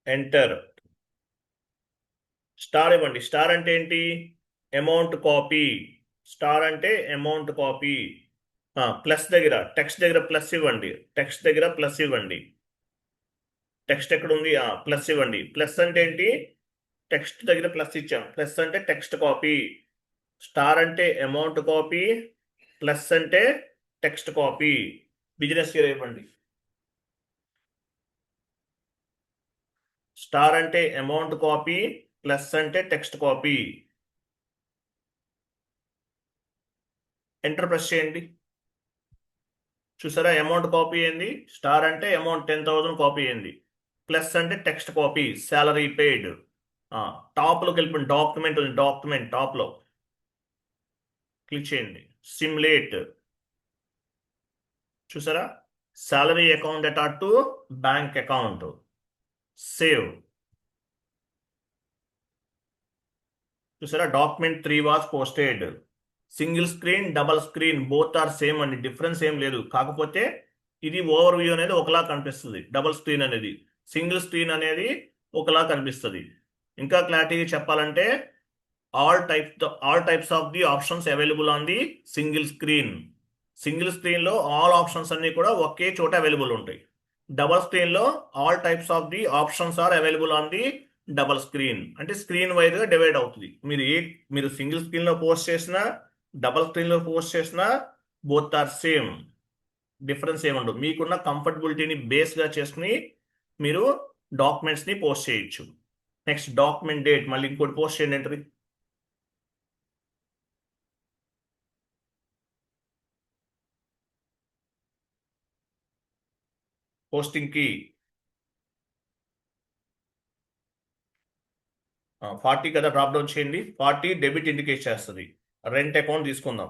Enter. Star ఇవ్వండి. స్టార్ అంటే ఏంటి? Amount copy. స్టార్ అంటే అమౌంట్ కాపీ. ప్లస్ దగ్గర, టెక్స్ట్ దగ్గర ప్లస్ ఇవ్వండి. టెక్స్ట్ దగ్గర ప్లస్ ఇవ్వండి. టెక్స్ట్ ఎక్కడ ఉంది? ప్లస్ ఇవ్వండి. ప్లస్ అంటే ఏంటి? టెక్స్ట్ దగ్గర ప్లస్ ఇచ్చాం. ప్లస్ అంటే టెక్స్ట్ కాపీ. స్టార్ అంటే అమౌంట్ కాపీ, ప్లస్ అంటే టెక్స్ట్ కాపీ. బిజినెస్ ఇయర్ ఇవ్వండి. స్టార్ అంటే అమౌంట్ కాపీ, ప్లస్ అంటే టెక్స్ట్ కాపీ. ఎంటర్ ప్రెస్ చేయండి. చూసారా? అమౌంట్ కాపీ అయింది. స్టార్ అంటే అమౌంట్ 10,000 కాపీ అయింది. ప్లస్ అంటే టెక్స్ట్ కాపీ, శాలరీ పెయిడ్. టాప్లోకి వెళ్ళిపోయింది. డాక్యుమెంట్ ఉంది, డాక్యుమెంట్ టాప్లో క్లిక్ చేయండి. సిమ్యులేట్. చూసారా? Salary account to bank account. Save. చూసారా? Document 3 was posted. Single screen, double screen both are same అండి, డిఫరెన్స్ ఏం లేదు. కాకపోతే ఇది ఓవర్ వ్యూ అనేది ఒకలా కనిపిస్తుంది, డబల్ స్క్రీన్ అనేది. సింగిల్ స్క్రీన్ అనేది ఒకలా కనిపిస్తుంది. ఇంకా క్లారిటీగా చెప్పాలంటే all types of the options available on the single screen. Single స్క్రీన్లో ఆల్ ఆప్షన్స్ అన్ని కూడా ఒకే చోట అవైలబుల్ ఉంటాయి. డబల్ స్క్రీన్లో all types of the options are available on the double screen. అంటే స్క్రీన్ వైజ్గా డివైడ్ అవుతుంది. మీరు సింగిల్ స్క్రీన్లో పోస్ట్ చేసినా డబల్ స్క్రీన్లో పోస్ట్ చేసినా బోత్ ఆర్ సేమ్, డిఫరెన్స్ ఏముండదు. మీకున్న కంఫర్టబిలిటీని బేస్గా చేసుకుని మీరు డాక్యుమెంట్స్ని పోస్ట్ చేయొచ్చు. నెక్స్ట్ డాక్యుమెంట్ డేట్, మళ్ళీ ఇంకోటి పోస్ట్ చేయండి ఎంట్రీ. పోస్టింగ్ కి 40 కదా, డ్రాప్ డౌన్ చేయండి. 40 డెబిట్ ఇండికేట్ చేస్తుంది. రెంట్ అకౌంట్ తీసుకుందాం.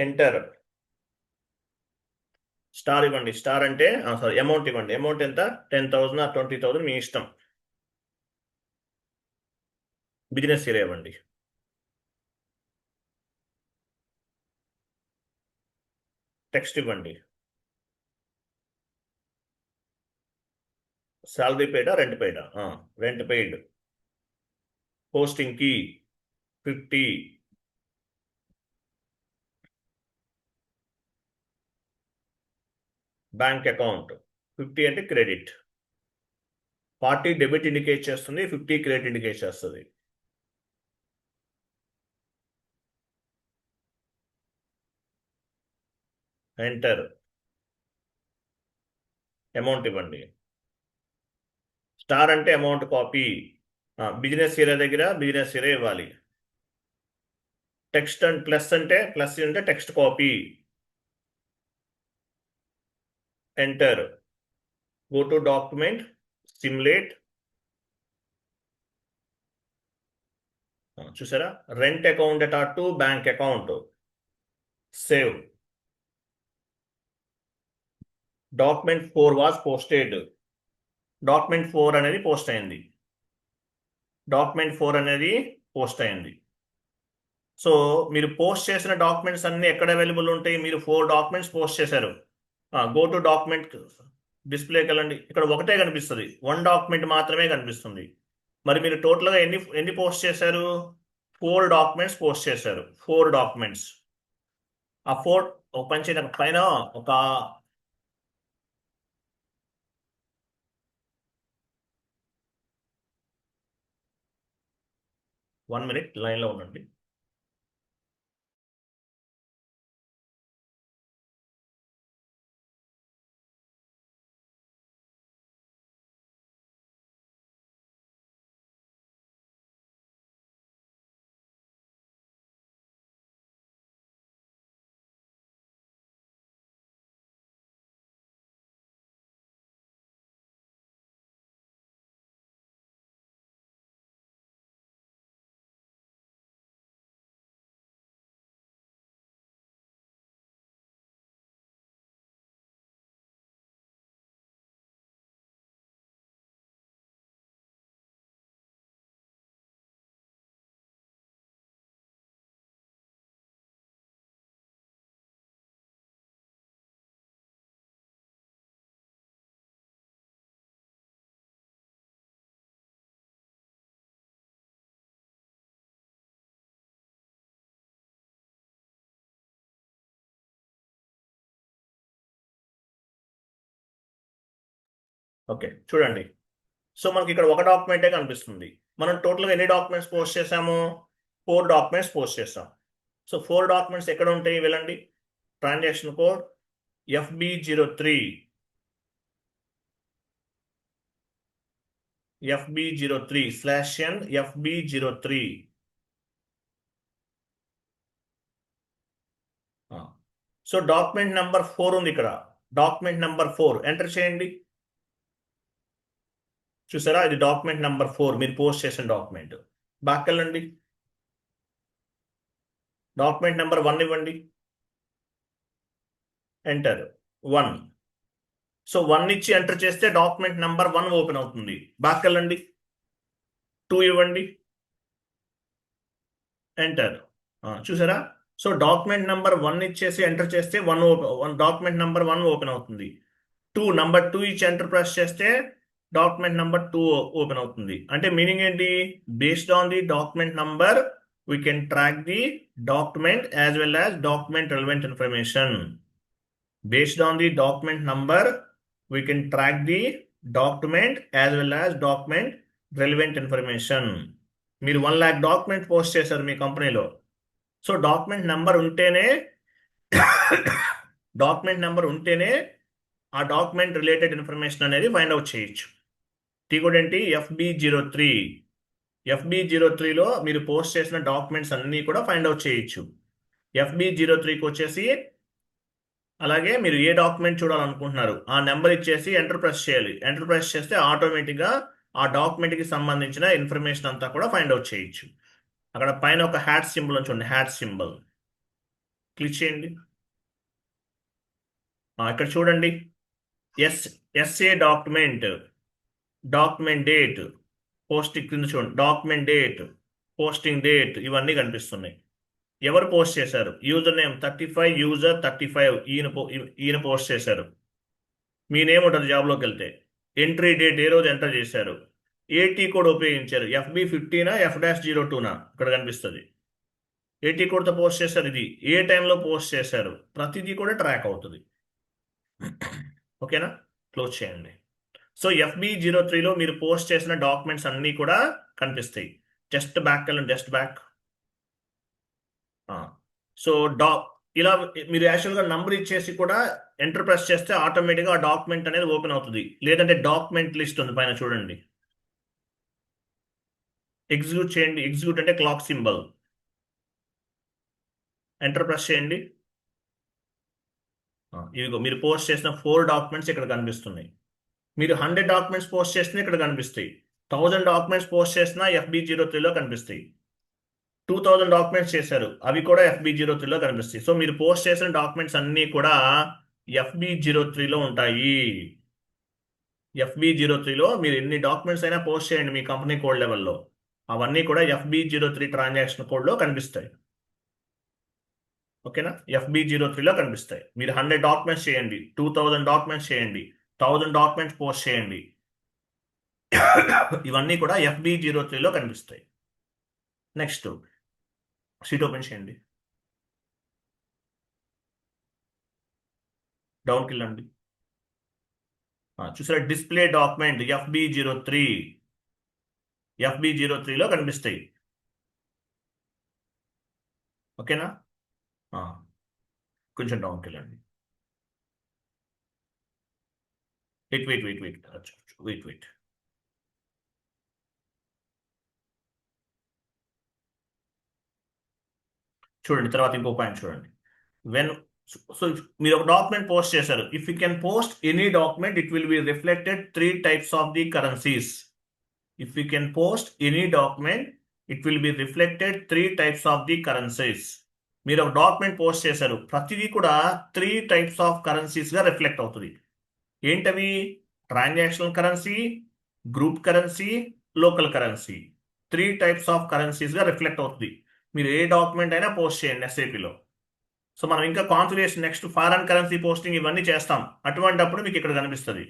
ఎంటర్. స్టార్ ఇవ్వండి. స్టార్ అంటే సారీ అమౌంట్ ఇవ్వండి. అమౌంట్ ఎంత? 10,000 ఆర్ 20,000 మీ ఇష్టం. బిజినెస్ ఏరియా ఇవ్వండి. టెక్స్ట్ ఇవ్వండి. శాలరీ పెయిడా, రెంట్ పెయిడా? Rent paid. పోస్టింగ్ కి 50. బ్యాంక్ అకౌంట్ 50 అంటే క్రెడిట్. 40 డెబిట్ ఇండికేట్ చేస్తుంది, 50 క్రెడిట్ ఇండికేట్ చేస్తుంది. ఎంటర్. అమౌంట్ ఇవ్వండి. స్టార్ అంటే అమౌంట్ కాపీ. బిజినెస్ ఏరియా దగ్గర బిజినెస్ ఏరియా ఇవ్వాలి. టెక్స్ట్ అండ్ ప్లస్ అంటే text copy. Enter. Go to document, simulate. చూసారా, rent account to bank account. Save. Document 4 was posted. Document 4 అనేది post అయింది. Document 4 అనేది post అయింది. సో మీరు పోస్ట్ చేసిన డాక్యుమెంట్స్ అన్ని ఎక్కడ అవైలబుల్ ఉంటాయి? మీరు 4 డాక్యుమెంట్స్ పోస్ట్ చేశారు. గో టు డాక్యుమెంట్, డిస్ప్లేకి వెళ్ళండి. ఇక్కడ ఒకటే కనిపిస్తుంది, 1 డాక్యుమెంట్ మాత్రమే కనిపిస్తుంది. మరి మీరు టోటల్గా ఎన్ని పోస్ట్ చేశారు? 4 డాక్యుమెంట్స్ పోస్ట్ చేశారు. 4 డాక్యుమెంట్స్. ఆ 4 ఒక పని చేయండి, పైన ఒక 1 మినిట్ లైన్లో ఉండండి. ఓకే, చూడండి. సో మనకి ఇక్కడ ఒక డాక్యుమెంటే కనిపిస్తుంది. మనం టోటల్గా ఎన్ని డాక్యుమెంట్స్ పోస్ట్ చేసాము? 4 డాక్యుమెంట్స్ పోస్ట్ చేసాం. సో 4 డాక్యుమెంట్స్ ఎక్కడ ఉంటాయి? వెళ్ళండి. Transaction code FB03. FB03/N FB03. So document number 4 ఉంది ఇక్కడ. డాక్యుమెంట్ నెంబర్ 4 ఎంటర్ చేయండి. చూసారా, ఇది డాక్యుమెంట్ నెంబర్ 4, మీరు పోస్ట్ చేసిన డాక్యుమెంట్. బ్యాక్ వెళ్ళండి. డాక్యుమెంట్ నెంబర్ 1 ఇవ్వండి. ఎంటర్. 1. సో 1 ఇచ్చి ఎంటర్ చేస్తే డాక్యుమెంట్ నెంబర్ 1 ఓపెన్ అవుతుంది. బ్యాక్ వెళ్ళండి. 2 ఇవ్వండి. ఎంటర్. చూసారా, సో డాక్యుమెంట్ నెంబర్ 1 ఇచ్చేసి ఎంటర్ చేస్తే డాక్యుమెంట్ నెంబర్ 1 ఓపెన్ అవుతుంది. నంబర్ 2 ఇచ్చి ఎంటర్ ప్రెస్ చేస్తే డాక్యుమెంట్ నంబర్ 2 ఓపెన్ అవుతుంది. అంటే మీనింగ్ ఏంటి? Based on the document number we can track the document as well as document relevant information. Based on the document number we can track the document as well as document relevant information. మీరు 1,00,000 document post చేశారు మీ కంపెనీలో. So document number ఉంటేనే document number ఉంటేనే ఆ document related information అనేది find out చేయొచ్చు. Tea code ఏంటి? FB03. FB03లో మీరు పోస్ట్ చేసిన డాక్యుమెంట్స్ అన్నీ కూడా ఫైండ్ అవుట్ చేయొచ్చు. FB03కి వచ్చేసి అలాగే మీరు ఏ డాక్యుమెంట్ చూడాలనుకుంటున్నారు ఆ నెంబర్ ఇచ్చేసి ఎంటర్ ప్రెస్ చేయాలి. ఎంటర్ ప్రెస్ చేస్తే ఆటోమేటిక్గా ఆ డాక్యుమెంట్కి సంబంధించిన ఇన్ఫర్మేషన్ అంతా కూడా ఫైండ్ అవుట్ చేయొచ్చు. అక్కడ పైన ఒక హ్యాట్ సింబల్ చూడండి, హ్యాట్ సింబల్ క్లిక్ చేయండి. ఇక్కడ చూడండి, SA document, document date, posting కింద చూడండి, డాక్యుమెంట్ డేట్, పోస్టింగ్ డేట్, ఇవన్నీ కనిపిస్తున్నాయి. ఎవరు పోస్ట్ చేశారు? యూజర్ నేమ్ 35 యూజర్ 35 ఈయన పోస్ట్ చేశారు. మీ నేమ్ ఉంటుంది జాబ్లోకి వెళ్తే. ఎంట్రీ డేట్ ఏ రోజు ఎంటర్ చేశారు, ఏటీ కోడ్ ఉపయోగించారు, FB15 F-02 ఇక్కడ కనిపిస్తుంది. ఏటీ కోడ్తో పోస్ట్ చేశారు, ఇది ఏ టైంలో పోస్ట్ చేశారు, ప్రతిదీ కూడా ట్రాక్ అవుతుంది. ఓకేనా? క్లోజ్ చేయండి. సో FB03లో మీరు పోస్ట్ చేసిన డాక్యుమెంట్స్ అన్నీ కూడా కనిపిస్తాయి. జస్ట్ బ్యాక్ వెళ్ళండి, జస్ట్ బ్యాక్. సో ఇలా మీరు యాక్చువల్గా నంబర్ ఇచ్చేసి కూడా ఎంటర్ ప్రెస్ చేస్తే ఆటోమేటిక్గా ఆ డాక్యుమెంట్ అనేది ఓపెన్ అవుతుంది. లేదంటే డాక్యుమెంట్ లిస్ట్ ఉంది పైన చూడండి. ఎగ్జిక్యూట్ చేయండి. ఎగ్జిక్యూట్ అంటే క్లాక్ సింబల్. ఎంటర్ ప్రెస్ చేయండి. ఇదిగో మీరు పోస్ట్ చేసిన 4 డాక్యుమెంట్స్ ఇక్కడ కనిపిస్తున్నాయి. మీరు 100 డాక్యుమెంట్స్ పోస్ట్ చేసినా ఇక్కడ కనిపిస్తాయి. 1000 డాక్యుమెంట్స్ పోస్ట్ చేసినా FB03లో కనిపిస్తాయి. 2000 డాక్యుమెంట్స్ చేశారు, అవి కూడా FB03లో కనిపిస్తాయి. సో మీరు పోస్ట్ చేసిన డాక్యుమెంట్స్ అన్నీ కూడా FB03లో ఉంటాయి. FB03లో మీరు ఎన్ని డాక్యుమెంట్స్ అయినా పోస్ట్ చేయండి మీ కంపెనీ కోడ్ లెవెల్లో, అవన్నీ కూడా FB03 ట్రాన్సాక్షన్ కోడ్లో కనిపిస్తాయి. ఓకేనా? FB03లో కనిపిస్తాయి. మీరు 100 డాక్యుమెంట్స్ చేయండి, 2000 డాక్యుమెంట్స్ చేయండి, 1000 డాక్యుమెంట్స్ పోస్ట్ చేయండి, ఇవన్నీ కూడా FB03లో కనిపిస్తాయి. నెక్స్ట్ షీట్ ఓపెన్ చేయండి. డౌన్కి వెళ్ళండి. చూసారా, డిస్ప్లే డాక్యుమెంట్ FB03లో కనిపిస్తాయి. ఓకేనా? కొంచెం డౌన్కి వెళ్ళండి. వెయిట్. చూడండి, తర్వాత ఇంకో పాయింట్ చూడండి. సో మీరు ఒక డాక్యుమెంట్ పోస్ట్ చేశారు. If you can post any document it will be reflected 3 types of the currencies. If you can post any document it will be reflected 3 types of the currencies. మీరు ఒక document post చేశారు, ప్రతిదీ కూడా 3 types of కరెన్సీస్గా reflect అవుతుంది. ఏంటవి? Transactional currency, group currency, local currency. 3 types of కరెన్సీస్గా reflect అవుతుంది. మీరు ఏ డాక్యుమెంట్ అయినా పోస్ట్ చేయండి SAPలో. సో మనం ఇంకా configuration, next foreign currency posting ఇవన్నీ చేస్తాం. అటువంటిప్పుడు మీకు ఇక్కడ కనిపిస్తుంది,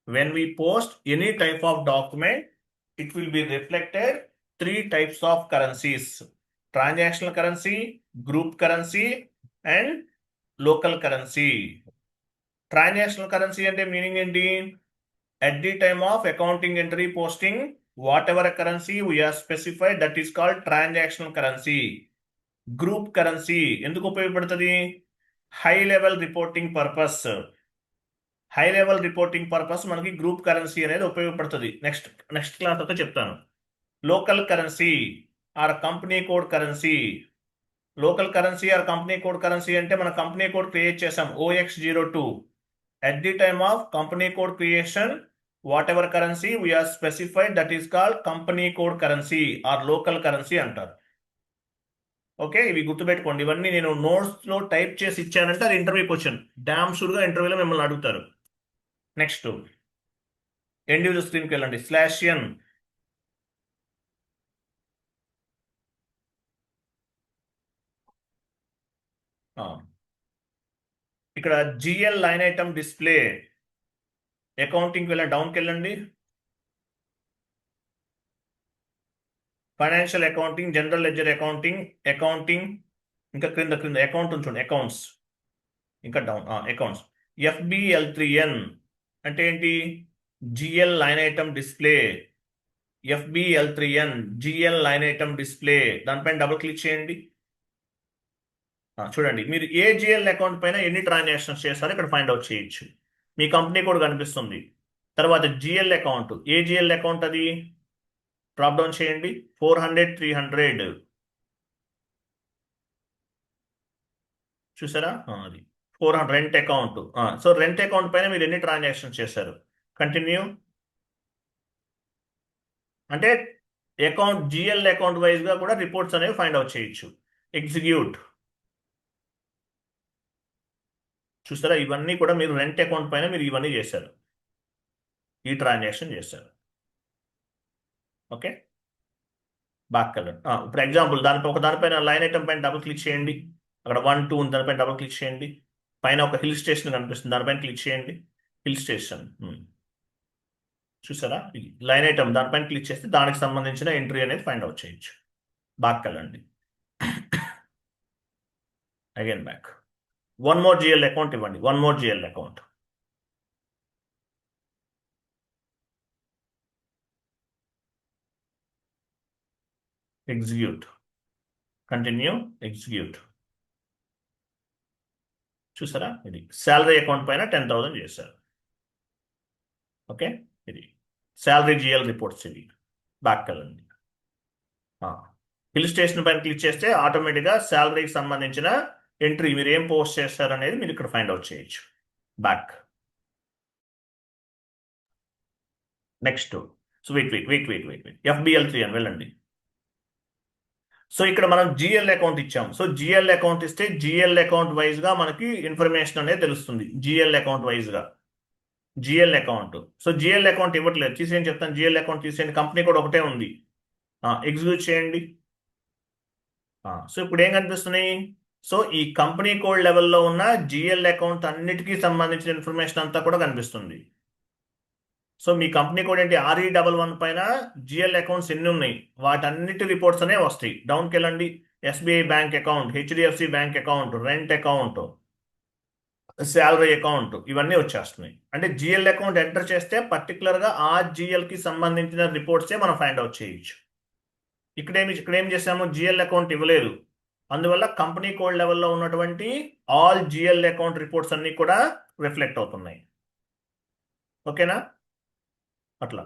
when we post any type of document it will be reflected 3 types of currencies: transactional currency, group currency and local currency. Transactional currency అంటే మీనింగ్ ఏంటి? At the time of accounting entry posting whatever currency we have specified that is called transactional currency. Group currency ఎందుకు ఉపయోగపడుతుంది? High level reporting purpose. మనకి group currency అనేది ఉపయోగపడుతుంది. Next class అయితే చెప్తాను. Local currency or company code currency. Local currency or company code currency అంటే మన company code create చేసాం OX02. At the time of company code creation whatever currency we have specified that is called company code currency or local currency అంటారు. Okay, ఇవి గుర్తుపెట్టుకోండి. ఇవన్నీ నేను నోట్స్లో type చేసి ఇచ్చానంటే అది ఇంటర్వ్యూ క్వశ్చన్. డామ్ షూర్గా ఇంటర్వ్యూలో మిమ్మల్ని అడుగుతారు. నెక్స్ట్ ఎండ్ యూజర్ స్క్రీన్కి వెళ్ళండి. /n ఇక్కడ GL లైన్ ఐటమ్ డిస్ప్లే అకౌంటింగ్కి వెళ్ళండి, డౌన్కి వెళ్ళండి. Financial accounting, general ledger accounting, accounting, ఇంకా క్రింద క్రింద అకౌంట్ ఉంచండి, అకౌంట్స్, ఇంకా డౌన్ అకౌంట్స్. FBL3N అంటే ఏంటి? GL line item display. FBL3N GL line item display, దానిపైన డబుల్ క్లిక్ చేయండి. చూడండి, మీరు ఏ జిఎల్ అకౌంట్ పైన ఎన్ని ట్రాన్సాక్షన్స్ చేస్తారో ఇక్కడ ఫైండ్ అవుట్ చేయొచ్చు. మీ కంపెనీ కూడా కనిపిస్తుంది. తర్వాత జిఎల్ అకౌంట్, ఏ జిఎల్ అకౌంట్ అది? డ్రాప్ డౌన్ చేయండి, 400, 300 చూసారా? అది 400 rent account. So rent account పైన మీరు ఎన్ని ట్రాన్సాక్షన్స్ చేశారు? కంటిన్యూ. అంటే అకౌంట్ జిఎల్ అకౌంట్ వైజ్ గా కూడా రిపోర్ట్స్ అనేవి ఫైండ్ అవుట్ చేయొచ్చు. ఎగ్జిక్యూట్. చూసారా, ఇవన్నీ కూడా మీరు రెంట్ అకౌంట్ పైన మీరు ఇవన్నీ చేశారు, ఈ ట్రాన్సాక్షన్ చేశారు. ఓకే, బాగా కలర్. ఇప్పుడు ఎగ్జాంపుల్ దానిపైన లైన్ ఐటమ్ పైన డబుల్ క్లిక్ చేయండి. అక్కడ 1, 2 ఉంది, దానిపైన డబుల్ క్లిక్ చేయండి. పైన ఒక హిల్ స్టేషన్ కనిపిస్తుంది, దానిపైన క్లిక్ చేయండి. హిల్ స్టేషన్ చూసారా, లైన్ ఐటమ్ దానిపైన క్లిక్ చేస్తే దానికి సంబంధించిన ఎంట్రీ అనేది ఫైండ్ అవుట్ చేయొచ్చు. బాగా కలండి. Again back. One more GL account ఇవ్వండి, one more GL account. Execute, continue, execute. చూసారా, ఇది శాలరీ అకౌంట్ పైన 10,000 చేశారు. ఓకే, ఇది శాలరీ జిఎల్ రిపోర్ట్స్, ఇది బ్యాక్ కలండి. హిల్ స్టేషన్ పైన క్లిక్ చేస్తే ఆటోమేటిక్గా శాలరీకి సంబంధించిన ఎంట్రీ మీరు ఏం పోస్ట్ చేస్తారు అనేది మీరు ఇక్కడ ఫైండ్ అవుట్ చేయొచ్చు. Back. Next, so wait. FBL3N వెళ్ళండి. సో ఇక్కడ మనం జిఎల్ అకౌంట్ ఇచ్చాం. సో జిఎల్ అకౌంట్ ఇస్తే జిఎల్ అకౌంట్ వైజ్ గా మనకి ఇన్ఫర్మేషన్ అనేది తెలుస్తుంది. జిఎల్ అకౌంట్ వైజ్ గా GL account. So GL account ఇవ్వట్లేదు, తీసేయండి చెప్తాను. జిఎల్ అకౌంట్ తీసేయండి, కంపెనీ కూడా ఒకటే ఉంది. ఎగ్జిక్యూట్ చేయండి. సో ఇప్పుడు ఏం కనిపిస్తున్నాయి? సో ఈ కంపెనీ కోడ్ లెవెల్లో ఉన్న జిఎల్ అకౌంట్ అన్నిటికీ సంబంధించిన ఇన్ఫర్మేషన్ అంతా కూడా కనిపిస్తుంది. సో మీ కంపెనీ కోడ్ ఏంటి? RE11 పైన జిఎల్ అకౌంట్స్ ఎన్ని ఉన్నాయి, వాటన్నిటి రిపోర్ట్స్ అనేవి వస్తాయి. డౌన్కి వెళ్ళండి. SBI bank account, HDFC bank account, rent account, salary account, ఇవన్నీ వచ్చేస్తున్నాయి. అంటే జిఎల్ అకౌంట్ ఎంటర్ చేస్తే పర్టికులర్గా ఆ జిఎల్ కి సంబంధించిన రిపోర్ట్సే మనం ఫైండ్ అవుట్ చేయొచ్చు. ఇక్కడ ఏం చేసాము? జిఎల్ అకౌంట్ ఇవ్వలేదు, అందువల్ల కంపెనీ కోడ్ లెవెల్లో ఉన్నటువంటి ఆల్ జిఎల్ అకౌంట్ రిపోర్ట్స్ అన్ని కూడా రిఫ్లెక్ట్ అవుతున్నాయి. ఓకేనా? అట్లా.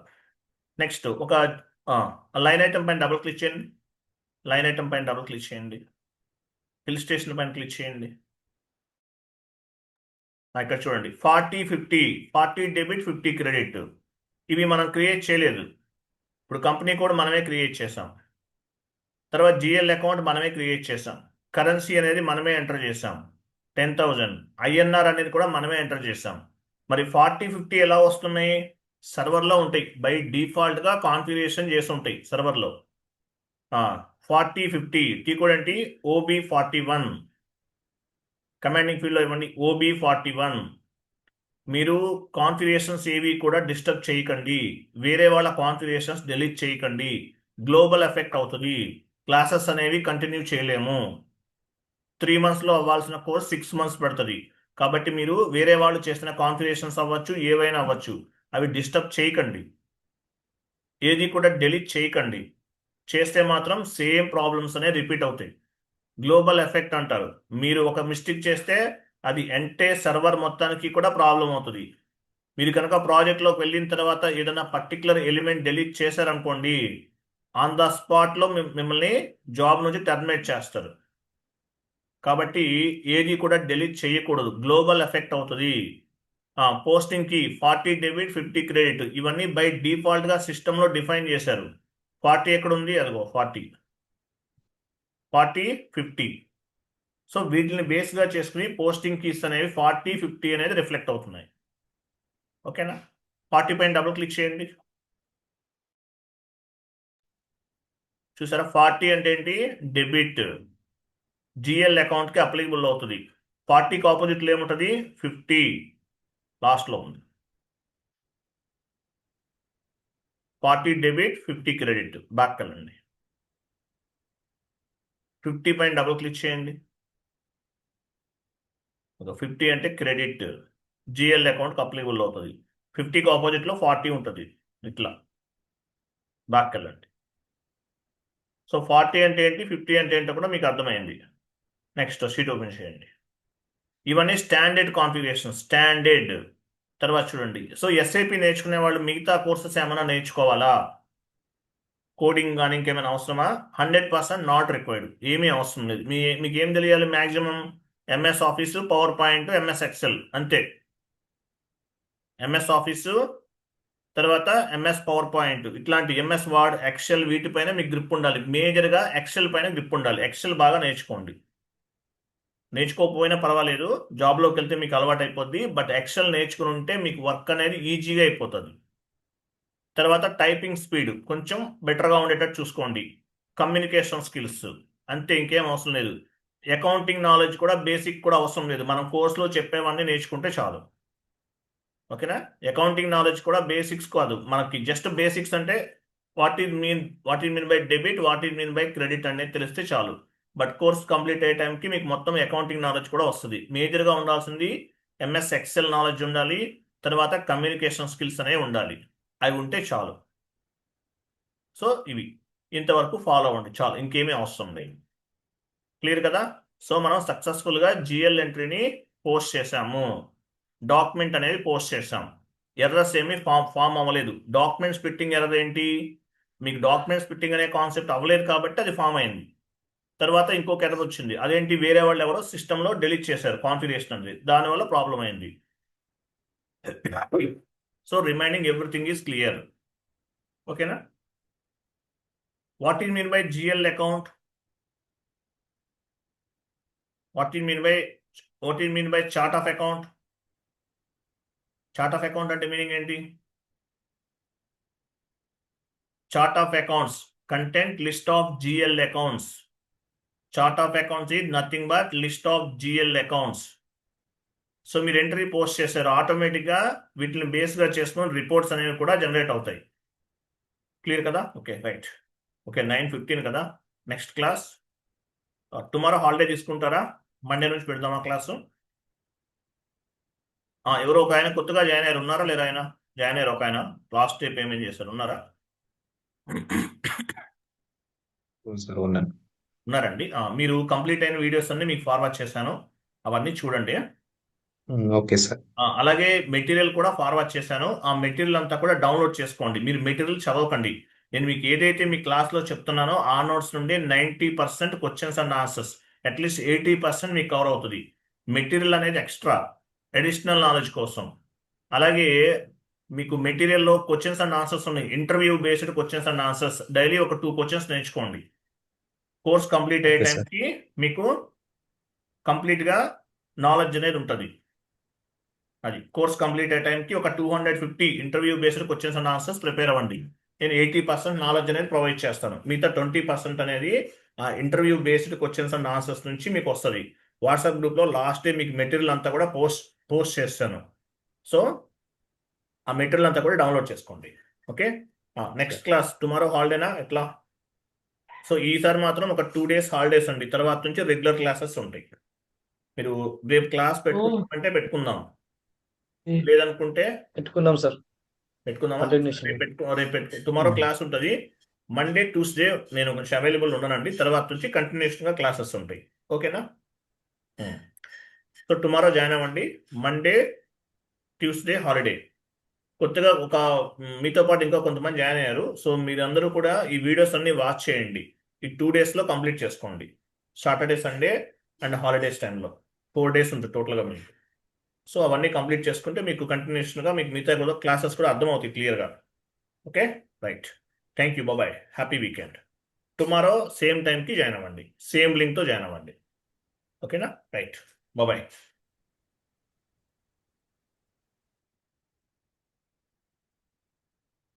నెక్స్ట్ ఒక లైన్ ఐటమ్ పైన డబుల్ క్లిక్ చేయండి. లైన్ ఐటమ్ పైన డబుల్ క్లిక్ చేయండి. హిల్ స్టేషన్ పైన క్లిక్ చేయండి. ఇక్కడ చూడండి, 40, 50, 40 డెబిట్, 50 క్రెడిట్. ఇవి మనం క్రియేట్ చేయలేదు. ఇప్పుడు కంపెనీ కోడ్ మనమే క్రియేట్ చేసాం. తర్వాత జిఎల్ అకౌంట్ మనమే క్రియేట్ చేసాం. కరెన్సీ అనేది మనమే ఎంటర్ చేసాం, 10,000. INR అనేది కూడా మనమే ఎంటర్ చేసాం. మరి 40, 50 ఎలా వస్తున్నాయి? సర్వర్లో ఉంటాయి, బై డిఫాల్ట్గా కాన్ఫిగరేషన్ చేసి ఉంటాయి సర్వర్లో. 40, 50 టీ కోడ్ ఏంటి? OB41. కమాండింగ్ ఫీల్డ్లో ఇవ్వండి, OB41. మీరు కాన్ఫిగరేషన్స్ ఏవి కూడా డిస్టర్బ్ చేయకండి, వేరే వాళ్ళ కాన్ఫిగరేషన్స్ డిలీట్ చేయకండి. గ్లోబల్ ఎఫెక్ట్ అవుతుంది, క్లాసెస్ అనేవి కంటిన్యూ చేయలేము. 3 monthsలో అవ్వాల్సిన కోర్స్ 6 months పడుతుంది. కాబట్టి మీరు వేరే వాళ్ళు చేసిన కాన్ఫిగరేషన్స్ అవ్వచ్చు, ఏవైనా అవ్వచ్చు, అవి డిస్టర్బ్ చేయకండి, ఏది కూడా డిలీట్ చేయకండి. చేస్తే మాత్రం సేమ్ ప్రాబ్లమ్స్ అనేవి రిపీట్ అవుతాయి. గ్లోబల్ ఎఫెక్ట్ అంటారు. మీరు ఒక మిస్టేక్ చేస్తే అది ఎంటైర్ సర్వర్ మొత్తానికి కూడా ప్రాబ్లం అవుతుంది. మీరు కనుక ప్రాజెక్ట్లోకి వెళ్ళిన తర్వాత ఏదైనా పర్టికులర్ ఎలిమెంట్ డిలీట్ చేశారనుకోండి, ఆన్ ద స్పాట్లో మిమ్మల్ని జాబ్ నుంచి టర్మినేట్ చేస్తారు. కాబట్టి ఏది కూడా డిలీట్ చేయకూడదు, గ్లోబల్ ఎఫెక్ట్ అవుతుంది. పోస్టింగ్కి 40 డెబిట్, 50 క్రెడిట్, ఇవన్నీ బై డిఫాల్ట్గా సిస్టంలో డిఫైన్ చేశారు. 40 ఎక్కడ ఉంది? అదిగో 40, 50. సో వీటిని బేస్గా చేసుకుని పోస్టింగ్ కీస్ అనేవి 40, 50 అనేది రిఫ్లెక్ట్ అవుతున్నాయి. ఓకేనా? 40 పైన డబుల్ క్లిక్ చేయండి. చూసారా, 40 అంటే ఏంటి? డెబిట్, జిఎల్ అకౌంట్కి అప్లికబుల్ అవుతుంది. 40కి ఆపోజిట్లో ఏముంటుంది? 50 లాస్ట్లో ఉంది. 40 డెబిట్ 50 క్రెడిట్. బ్యాక్ వెళ్ళండి. 50 పైన డబుల్ క్లిక్ చేయండి. 50 అంటే క్రెడిట్, జిఎల్ అకౌంట్ అప్లికబుల్ అవుతుంది. 50కి ఆపోజిట్లో 40 ఉంటుంది. ఇట్లా బ్యాక్ వెళ్ళండి. సో 40 అంటే ఏంటి, 50 అంటే ఏంటో కూడా మీకు అర్థమైంది. నెక్స్ట్ షీట్ ఓపెన్ చేయండి. ఇవన్నీ స్టాండర్డ్ కాన్ఫిగరేషన్, స్టాండర్డ్. తర్వాత చూడండి, సో ఎస్ఐపి నేర్చుకునే వాళ్ళు మిగతా కోర్సెస్ ఏమైనా నేర్చుకోవాలా? కోడింగ్ కానీ ఇంకేమైనా అవసరమా? 100% నాట్ రిక్వైర్డ్. ఏమీ అవసరం లేదు. మీకు ఏం తెలియాలి? Maximum MS office, power point, MS Excel, అంతే. ఎంఎస్ ఆఫీసు, తర్వాత ఎంఎస్ పవర్ పాయింట్, ఇట్లాంటి ఎంఎస్ వర్డ్, ఎక్సెల్, వీటిపైన మీకు గ్రిప్ ఉండాలి. మేజర్గా ఎక్సెల్ పైన గ్రిప్ ఉండాలి. ఎక్సెల్ బాగా నేర్చుకోండి. నేర్చుకోకపోయినా పర్వాలేదు, జాబ్లోకి వెళ్తే మీకు అలవాటు అయిపోద్ది. బట్ ఎక్సెల్ నేర్చుకుని ఉంటే మీకు వర్క్ అనేది ఈజీగా అయిపోతుంది. తర్వాత టైపింగ్ స్పీడ్ కొంచెం బెటర్గా ఉండేటట్టు చూసుకోండి. కమ్యూనికేషన్ స్కిల్స్, అంతే, ఇంకేం అవసరం లేదు. అకౌంటింగ్ నాలెడ్జ్ కూడా బేసిక్ కూడా అవసరం లేదు. మనం కోర్సులో చెప్పేవన్నీ నేర్చుకుంటే చాలు. ఓకేనా? అకౌంటింగ్ నాలెడ్జ్ కూడా బేసిక్స్ కాదు, మనకి జస్ట్ బేసిక్స్ అంటే what is mean by debit, what is mean by credit అనేది తెలిస్తే చాలు. బట్ కోర్స్ కంప్లీట్ అయ్యే టైంకి మీకు మొత్తం అకౌంటింగ్ నాలెడ్జ్ కూడా వస్తుంది. మేజర్గా ఉండాల్సింది ఎంఎస్ ఎక్సెల్ నాలెడ్జ్ ఉండాలి. తర్వాత కమ్యూనికేషన్ స్కిల్స్ అనేవి ఉండాలి. అవి ఉంటే చాలు. సో ఇవి ఇంతవరకు ఫాలో అవ్వండి చాలు, ఇంకేమీ అవసరం లేదు. క్లియర్ కదా? సో మనం సక్సెస్ఫుల్గా జిఎల్ ఎంట్రీని పోస్ట్ చేసాము. డాక్యుమెంట్ అనేది పోస్ట్ చేసాం. ఎర్రర్స్ ఏమీ ఫామ్ అవ్వలేదు. డాక్యుమెంట్ స్ప్లిట్టింగ్ ఎర్రర్ ఏంటి? మీకు డాక్యుమెంట్ స్ప్లిట్టింగ్ అనే కాన్సెప్ట్ అవ్వలేదు కాబట్టి అది ఫామ్ అయింది. తర్వాత ఇంకొక ఎర్రర్ వచ్చింది. అదేంటి? వేరే వాళ్ళు ఎవరో సిస్టంలో డెలీట్ చేశారు కాన్ఫిగరేషన్ అనేది, దానివల్ల ప్రాబ్లం అయింది. So remaining everything is clear. ఓకేనా? What is mean by GL account? What is mean by chart of account? Chart of account అంటే మీనింగ్ ఏంటి? Chart of accounts, content list of GL accounts. Chart of accounts is nothing but list of GL accounts. So మీరు entry post చేశారు, ఆటోమేటిక్గా వీటిని బేస్గా చేసుకుని reports అనేవి కూడా generate అవుతాయి. క్లియర్ కదా? Okay, right. ఓకే, 9:15 కదా. నెక్స్ట్ క్లాస్ టుమారో హాలిడే తీసుకుంటారా? మండే నుంచి పెడదామా క్లాసు? ఎవరో ఒక ఆయన కొత్తగా జాయిన్ అయ్యారు, ఉన్నారా లేరా? ఆయన జాయిన్ అయ్యారు ఒక ఆయన, లాస్ట్ డే పేమెంట్ చేశారు, ఉన్నారా? సార్ ఉన్నాను. ఉన్నారండి. మీరు కంప్లీట్ అయిన వీడియోస్ అన్ని మీకు ఫార్వర్డ్ చేశాను, అవన్నీ చూడండి. Okay sir. అలాగే మెటీరియల్ కూడా ఫార్వర్డ్ చేశాను. ఆ మెటీరియల్ అంతా కూడా డౌన్లోడ్ చేసుకోండి. మీరు మెటీరియల్ చదవకండి. నేను మీకు ఏదైతే మీ క్లాస్లో చెప్తున్నానో ఆ నోట్స్ నుండి 90% క్వశ్చన్స్ అండ్ ఆన్సర్స్, అట్లీస్ట్ 80% మీకు కవర్ అవుతుంది. మెటీరియల్ అనేది ఎక్స్ట్రా, అడిషనల్ నాలెడ్జ్ కోసం. అలాగే మీకు మెటీరియల్లో క్వశ్చన్స్ అండ్ ఆన్సర్స్ ఉన్నాయి, interview based questions and answers. Daily ఒక 2 క్వశ్చన్స్ నేర్చుకోండి. కోర్స్ కంప్లీట్ అయ్యే Okay, sir. టైంకి మీకు కంప్లీట్గా నాలెడ్జ్ అనేది ఉంటుంది. అది కోర్స్ కంప్లీట్ అయ్యే టైంకి ఒక 250 interview based questions and answers prepare అవ్వండి. నేను 80% నాలెడ్జ్ అనేది ప్రొవైడ్ చేస్తాను. మిగతా 20% అనేది interview based questions and answers నుంచి మీకు వస్తుంది. వాట్సాప్ గ్రూప్లో లాస్ట్ డే మీకు మెటీరియల్ అంతా కూడా పోస్ట్ చేస్తాను. సో ఆ మెటీరియల్ అంతా కూడా డౌన్లోడ్ చేసుకోండి. ఓకే, నెక్స్ట్ క్లాస్ టుమారో హాలిడేనా ఎట్లా? సో ఈసారి మాత్రం ఒక 2 days హాలిడేస్ అండి, తర్వాత నుంచి రెగ్యులర్ క్లాసెస్ ఉంటాయి. మీరు రేపు క్లాస్ పెట్టుకుంటే పెట్టుకుందాం, లేదనుకుంటే పెట్టుకుందాం సార్. పెట్టుకుందామా? Continuation. రేపు టుమారో క్లాస్ ఉంటుంది. మండే ట్యూస్డే నేను కొంచెం అవైలబుల్ ఉన్నానండి, తర్వాత నుంచి కంటిన్యూషన్గా క్లాసెస్ ఉంటాయి. ఓకేనా? సో టుమారో జాయిన్ అవ్వండి. Monday Tuesday holiday. కొత్తగా మీతో పాటు ఇంకా కొంతమంది జాయిన్ అయ్యారు. సో మీరందరూ కూడా ఈ వీడియోస్ అన్ని వాచ్ చేయండి. ఈ 2 daysలో కంప్లీట్ చేసుకోండి. సాటర్డే, సండే అండ్ హాలిడేస్ టైంలో 4 days ఉంటుంది టోటల్గా మీకు. సో అవన్నీ కంప్లీట్ చేసుకుంటే మీకు కంటిన్యూషన్గా మీకు మిగతా కూడా క్లాసెస్ కూడా అర్థమవుతాయి క్లియర్గా. Okay, right. Thank you, bye, happy weekend. Tomorrow same టైంకి జాయిన్ అవ్వండి, సేమ్ లింక్తో జాయిన్ అవ్వండి. ఓకేనా? Right, bye.